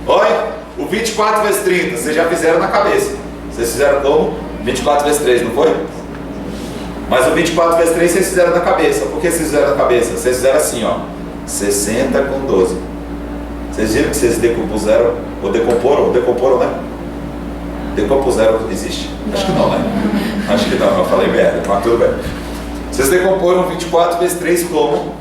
Olha, o 24 vezes 30, vocês já fizeram na cabeça. Vocês fizeram como? 24 vezes 3, não foi? Mas o 24 vezes 3 vocês fizeram na cabeça. Por que vocês fizeram na cabeça? Vocês fizeram assim, ó. 60 com 12. Vocês viram que vocês decompuseram? Ou decomporam, né? Decompuseram existe? Acho que não, né? Acho que não, eu falei merda, mas tudo bem. Vocês decomporam 24 vezes 3 como?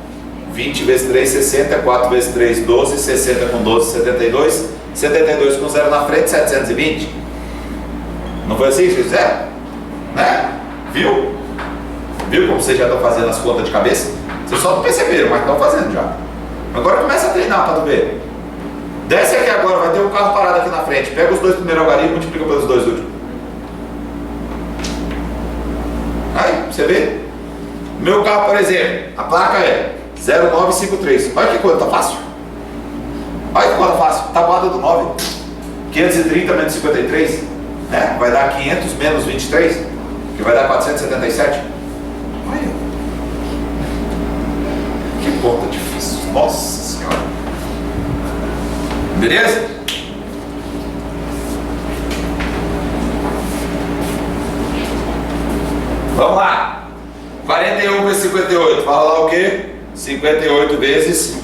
20 vezes 3, 60, 4 vezes 3, 12, 60 com 12, 72, 72 com 0 na frente, 720. Não foi assim que vocês fizeram? Né? Viu? Viu como vocês já estão fazendo as contas de cabeça? Vocês só não perceberam, mas estão fazendo já. Agora começa a treinar para tu ver. Desce aqui agora, vai ter um carro parado aqui na frente. Pega os dois primeiros algarismos e multiplica pelos dois últimos. Aí, você vê? Meu carro, por exemplo, a placa é 0953. Olha que conta fácil. Olha que conta fácil. Tabuada do 9. 530 menos 53. Né? Vai dar 500 menos 23. Que vai dar 477. Olha. Que conta difícil. Nossa Senhora. Beleza? Vamos lá. 41 vezes 58. Fala lá o quê? 58 vezes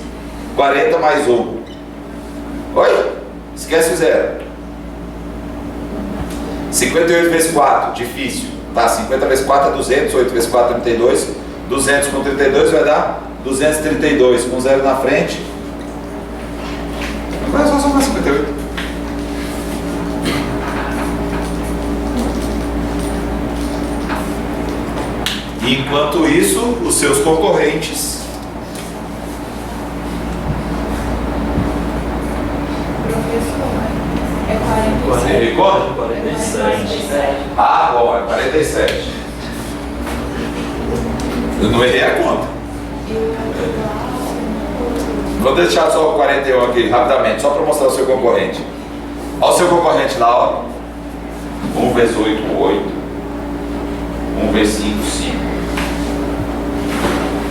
40 mais 1. Oi? Esquece o zero. 58 vezes 4. Difícil. Tá, 50 vezes 4 é 200. 8 vezes 4 é 32. 200 com 32 vai dar 232. Com 0 na frente. Agora é só somar 58. Enquanto isso, os seus concorrentes. Professor, Você recorda? 47. Ah, bom, é 47. Eu não errei a conta. Vou deixar só o 41 aqui rapidamente, só para mostrar o seu concorrente. Olha o seu concorrente lá, ó. 1 vezes 8, 8. 1 vezes 5, 5.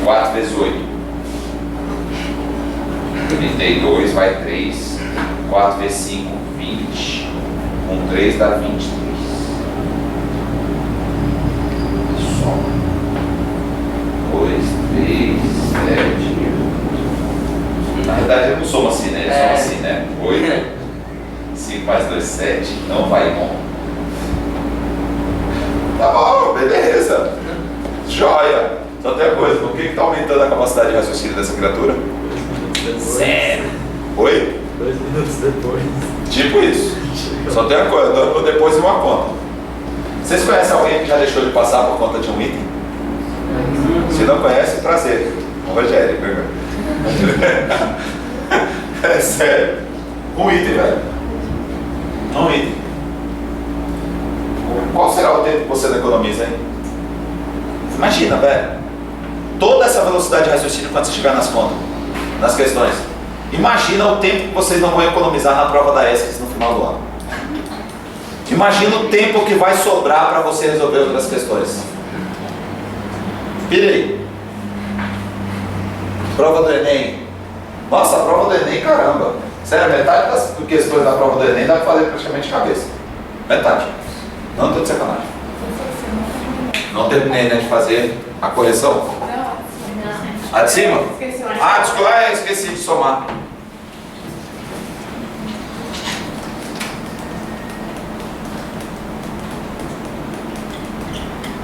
4 vezes 8. 32 vai 3. 4 vezes 5, 20. Com 3 dá 23. Soma. 2, 3, 7. Na verdade ele não soma assim, né? Ele soma assim, né? 8. 5 mais 2, 7. Não vai bom. Tá bom, beleza. Joia. Só tem uma coisa, o que está aumentando a capacidade de raciocínio dessa criatura? 0. Oi? 2 minutos depois. Tipo isso. Só tem uma coisa, depois de uma conta. Vocês conhecem alguém que já deixou de passar por conta de um item? Se não conhece, prazer. O Rogério. É sério. Um item, velho. Um item. Qual será o tempo que você não economiza, hein? Imagina, velho. Toda essa velocidade de raciocínio quando você estiver nas contas, nas questões. Imagina o tempo que vocês não vão economizar na prova da ESCS no final do ano. Imagina o tempo que vai sobrar para você resolver outras questões. Pirei. Prova do Enem. Nossa, a prova do Enem, caramba. Sério, metade das questões da prova do Enem dá para fazer praticamente de cabeça. Metade. Não estou de sacanagem. Não terminei, né, de fazer a correção. A de cima? Esqueci de somar.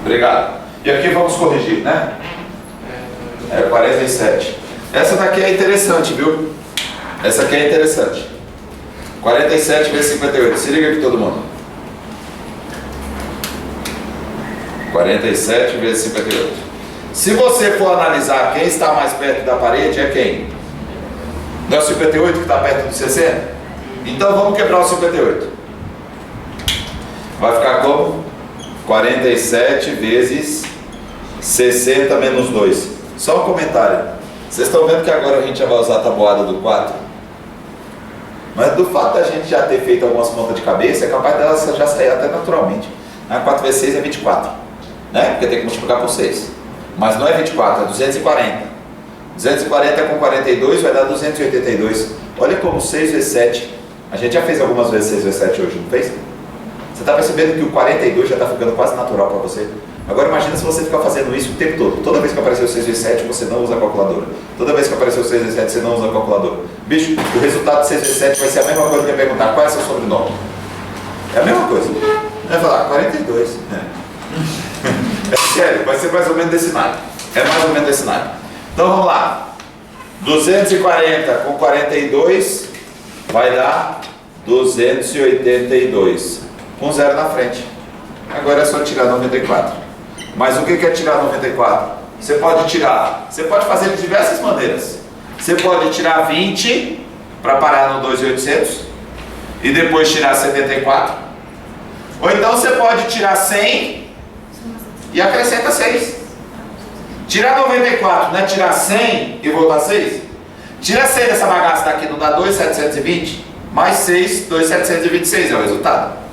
Obrigado. E aqui vamos corrigir, né? É 47. Essa daqui é interessante, viu? Essa aqui é interessante. 47 vezes 58. Se liga aqui todo mundo. 47 vezes 58. Se você for analisar quem está mais perto da parede, é quem? Não é o 58 que está perto do 60? Então vamos quebrar o 58. Vai ficar como? 47 vezes 60 menos 2. Só um comentário. Vocês estão vendo que agora a gente já vai usar a tabuada do 4? Mas do fato da gente já ter feito algumas contas de cabeça, é capaz delas já sair até naturalmente. 4 vezes 6 é 24. Né? Porque tem que multiplicar por 6. Mas não é 24, é 240. 240 com 42 vai dar 282. Olha como 6 vezes 7. A gente já fez algumas vezes 6 vezes 7 hoje, não fez? Você está percebendo que o 42 já está ficando quase natural para você? Agora imagina se você ficar fazendo isso o tempo todo. Toda vez que aparecer o 6 vezes 7, você não usa a calculadora. Toda vez que aparecer o 6 vezes 7, você não usa a calculadora. Bicho, o resultado de 6 vezes 7 vai ser a mesma coisa que eu perguntar qual é seu sobrenome. É a mesma coisa. Vai falar 42. É sério, vai ser mais ou menos desse naipe. É mais ou menos desse naipe. Então vamos lá. 240 com 42 vai dar 282. Com 0 na frente. Agora é só tirar 94. Mas o que é tirar 94? Você pode fazer de diversas maneiras. Você pode tirar 20 para parar no 2.800 e depois tirar 74. Ou então você pode tirar 100 e acrescenta 6. Tirar 94, né? Tirar 100 e voltar 6. Tira 100 dessa bagaça daqui, não dá 2.720? Mais 6, 2.726 é o resultado.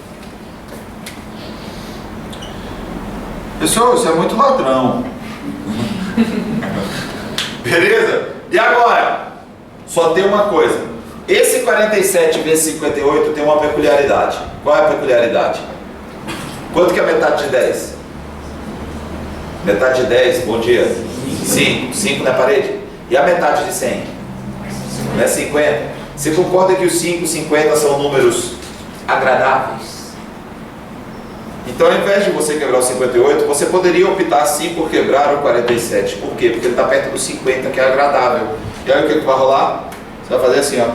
Pessoal, isso é muito ladrão. Beleza? E agora? Só tem uma coisa. Esse 47 vezes 58 tem uma peculiaridade. Qual é a peculiaridade? Quanto que é metade de 10? Metade de 10, bom dia. 5. 5 na parede. E a metade de 100? Não é 50? Você concorda que os 5 e 50 são números agradáveis? Então, ao invés de você quebrar o 58, você poderia optar sim por quebrar o 47. Por quê? Porque ele está perto do 50, que é agradável. E aí o que vai rolar? Você vai fazer assim, ó.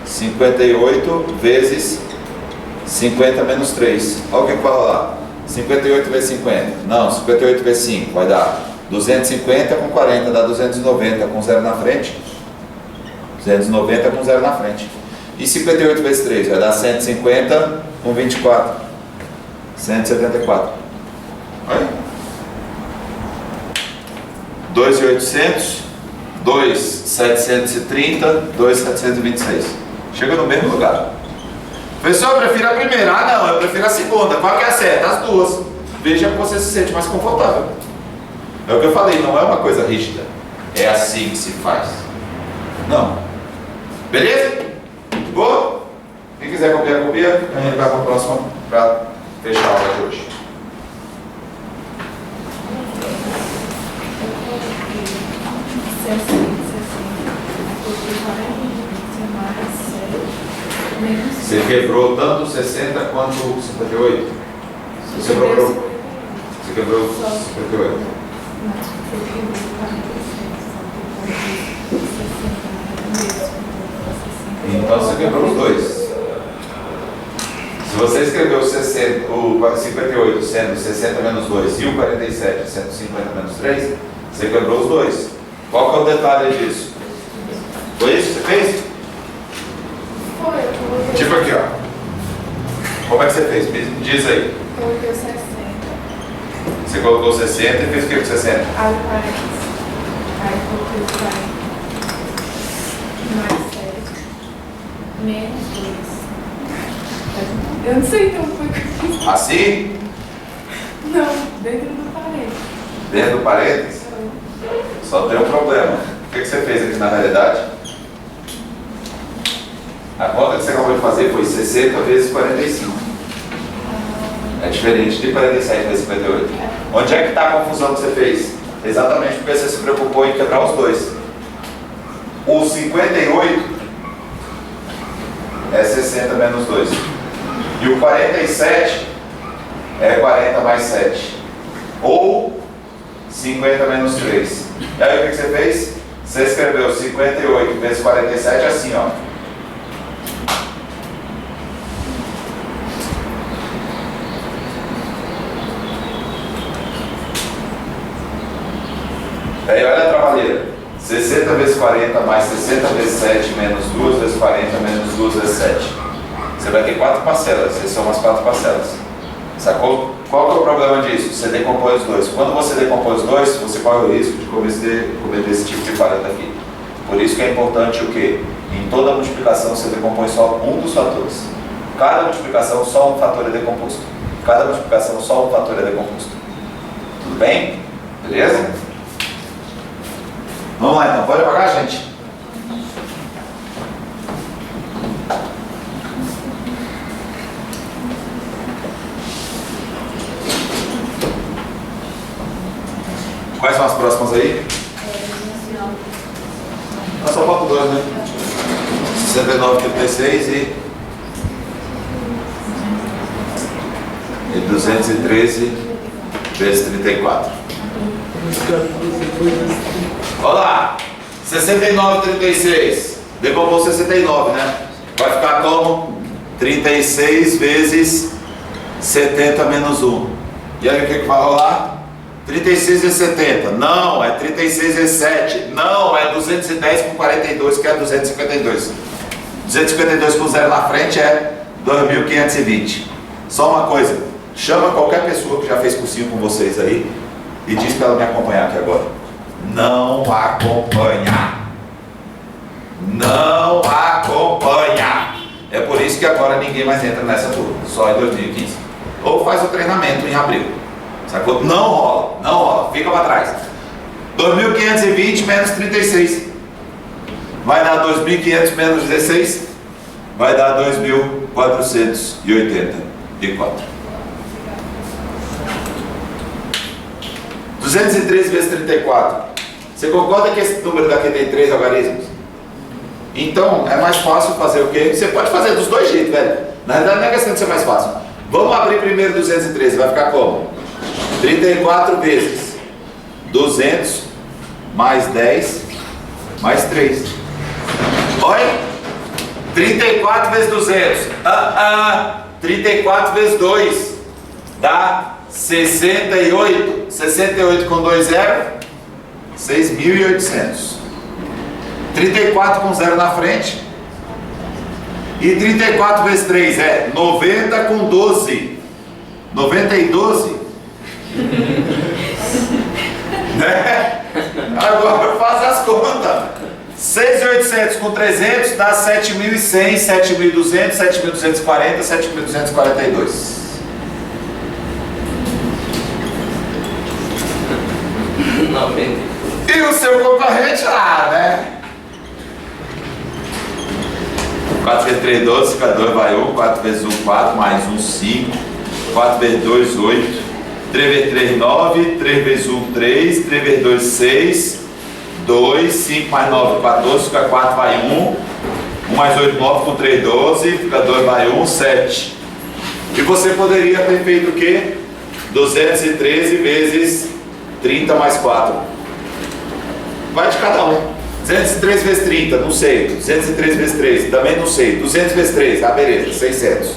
58 vezes 50 menos 3. Olha o que vai rolar. 58 vezes 50. Não, 58 vezes 5 vai dar 250 com 40, dá 290 com 0 na frente. 290 com 0 na frente. E 58 vezes 3 vai dar 150 com 24. 174. Olha. 2.800, 2.730, 2.726. Chega no mesmo lugar. Professor, eu prefiro a primeira. Ah, não, eu prefiro a segunda. Qual que é a certa? As duas. Veja que você se sente mais confortável. É o que eu falei, não é uma coisa rígida. É assim que se faz. Não. Beleza? Boa? Quem quiser copiar, copia. A gente vai para a próxima para fechar a aula de hoje. Você quebrou tanto 60 quanto 58? Você quebrou 58. Então você quebrou os dois. Se você escreveu o 58 sendo 60 menos 2 e o 47 sendo 50 menos 3, você quebrou os dois. Qual que é o detalhe disso? Foi isso que você fez? Foi. Tipo aqui, ó. Como é que você fez? Diz aí. Coloquei 60. Você colocou 60 e fez o que com 60? Aí 40. Aí coloquei 40. Mais 7. Menos 2. Eu não sei como foi. Assim? Não, dentro do parede. Dentro do parênteses? Só tem um problema. O que você fez aqui na realidade? A conta que você acabou de fazer foi 60 vezes 45. É diferente de 47 vezes 58. Onde é que está a confusão que você fez? Exatamente porque você se preocupou em quebrar os dois. O 58 é 60 menos 2. E o 47 é 40 mais 7. Ou 50 menos 3. E aí o que você fez? Você escreveu 58 vezes 47 assim, ó. Aí olha a trabalheira. 60 vezes 40 mais 60 vezes 7 menos 2 vezes 40 menos 2 vezes 7. Você vai ter 4 parcelas. Essas são as 4 parcelas. Sacou? Qual que é o problema disso? Você decompõe os dois. Quando você decompõe os dois, você corre o risco de cometer esse tipo de falha daqui. Por isso que é importante o quê? Em toda multiplicação você decompõe só um dos fatores. Cada multiplicação só um fator é decomposto. Cada multiplicação só um fator é decomposto. Tudo bem? Beleza? Vamos lá então, pode apagar, gente? Quais são as próximas aí? Só falta 2, né? 69, 36 e 213 vezes 34. Olha lá, 69, 36. Decompôs 69, né? Vai ficar como? 36 vezes 70 menos 1. E aí o que vai rolar? 36 vezes 70. Não, é 36 vezes 7. Não, é 210 com 42, que é 252. 252 com 0 na frente é 2.520. Só uma coisa. Chama qualquer pessoa que já fez cursinho com vocês aí e diz para ela me acompanhar aqui agora. Não acompanha. Não acompanha. É por isso que agora ninguém mais entra nessa turma. Só em 2015. Ou faz o treinamento em abril. Sacou? Não rola. Não rola. Fica para trás. 2.520 menos 36. Vai dar 2.500 menos 16. Vai dar 2.484. 213 vezes 34. Você concorda que esse número daqui tem 3 algarismos? Então, é mais fácil fazer o quê? Você pode fazer dos dois jeitos, velho. Na verdade, não é questão de ser mais fácil. Vamos abrir primeiro 213. Vai ficar como? 34 vezes 200 mais 10 mais 3. Oi? 34 vezes 200. 34 vezes 2 dá 68. 68 com 2 zero, 6.800. 34 com 0 na frente. E 34 vezes 3 é 90 com 12. 90 e 12. Né? Agora faz as contas. 6.800 com 300 dá 7.100, 7.200, 7.240, 7.242. E o seu concorrente lá, né? 4 vezes 3, 12, fica 2 vai 1, 4 vezes 1, 4, mais 1, 5, 4 vezes 2, 8, 3 vezes 3, 9, 3 vezes 1, 3, 3 vezes 2, 6, 2, 5 mais 9, 14, fica 4 vai 1, 1 mais 8, 9, com 3, 12, fica 2 vai 1, 7. E você poderia ter feito o quê? 213 vezes 30 mais 4. Vai de cada um. 203 vezes 30, não sei. 203 vezes 3, também não sei. 200 vezes 3, beleza, 600.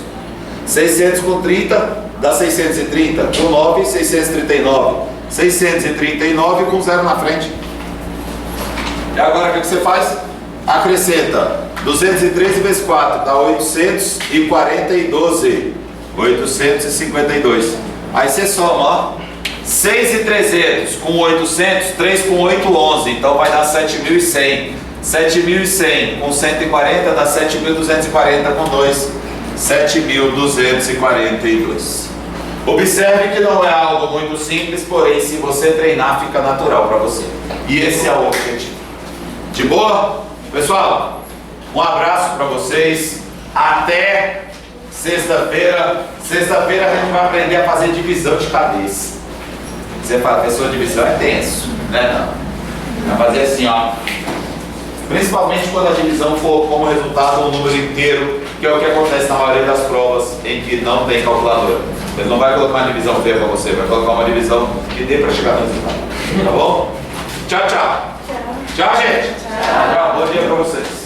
600 com 30, dá 630. Com 9, 639. 639 com 0 na frente. E agora o que você faz? Acrescenta 213 vezes 4, dá 840 e 12. 852. Aí você soma, ó. 6.300 com 800, 3 com 8, 11. Então vai dar 7.100. 7.100 com 140 dá 7.240 com 2. 7.242. Observe que não é algo muito simples, porém, se você treinar, fica natural para você. E esse é o objetivo. De boa? Pessoal, um abraço para vocês. Até sexta-feira. Sexta-feira a gente vai aprender a fazer divisão de cabeça. Você fala, pessoa, divisão é tenso, né? Não. Vai fazer assim, ó. Principalmente quando a divisão for como resultado um número inteiro, que é o que acontece na maioria das provas em que não tem calculadora. Ele não vai colocar uma divisão feia para você, vai colocar uma divisão que dê para chegar no resultado. Tá bom? Tchau, tchau. Tchau, gente. Tchau. Bom dia para vocês.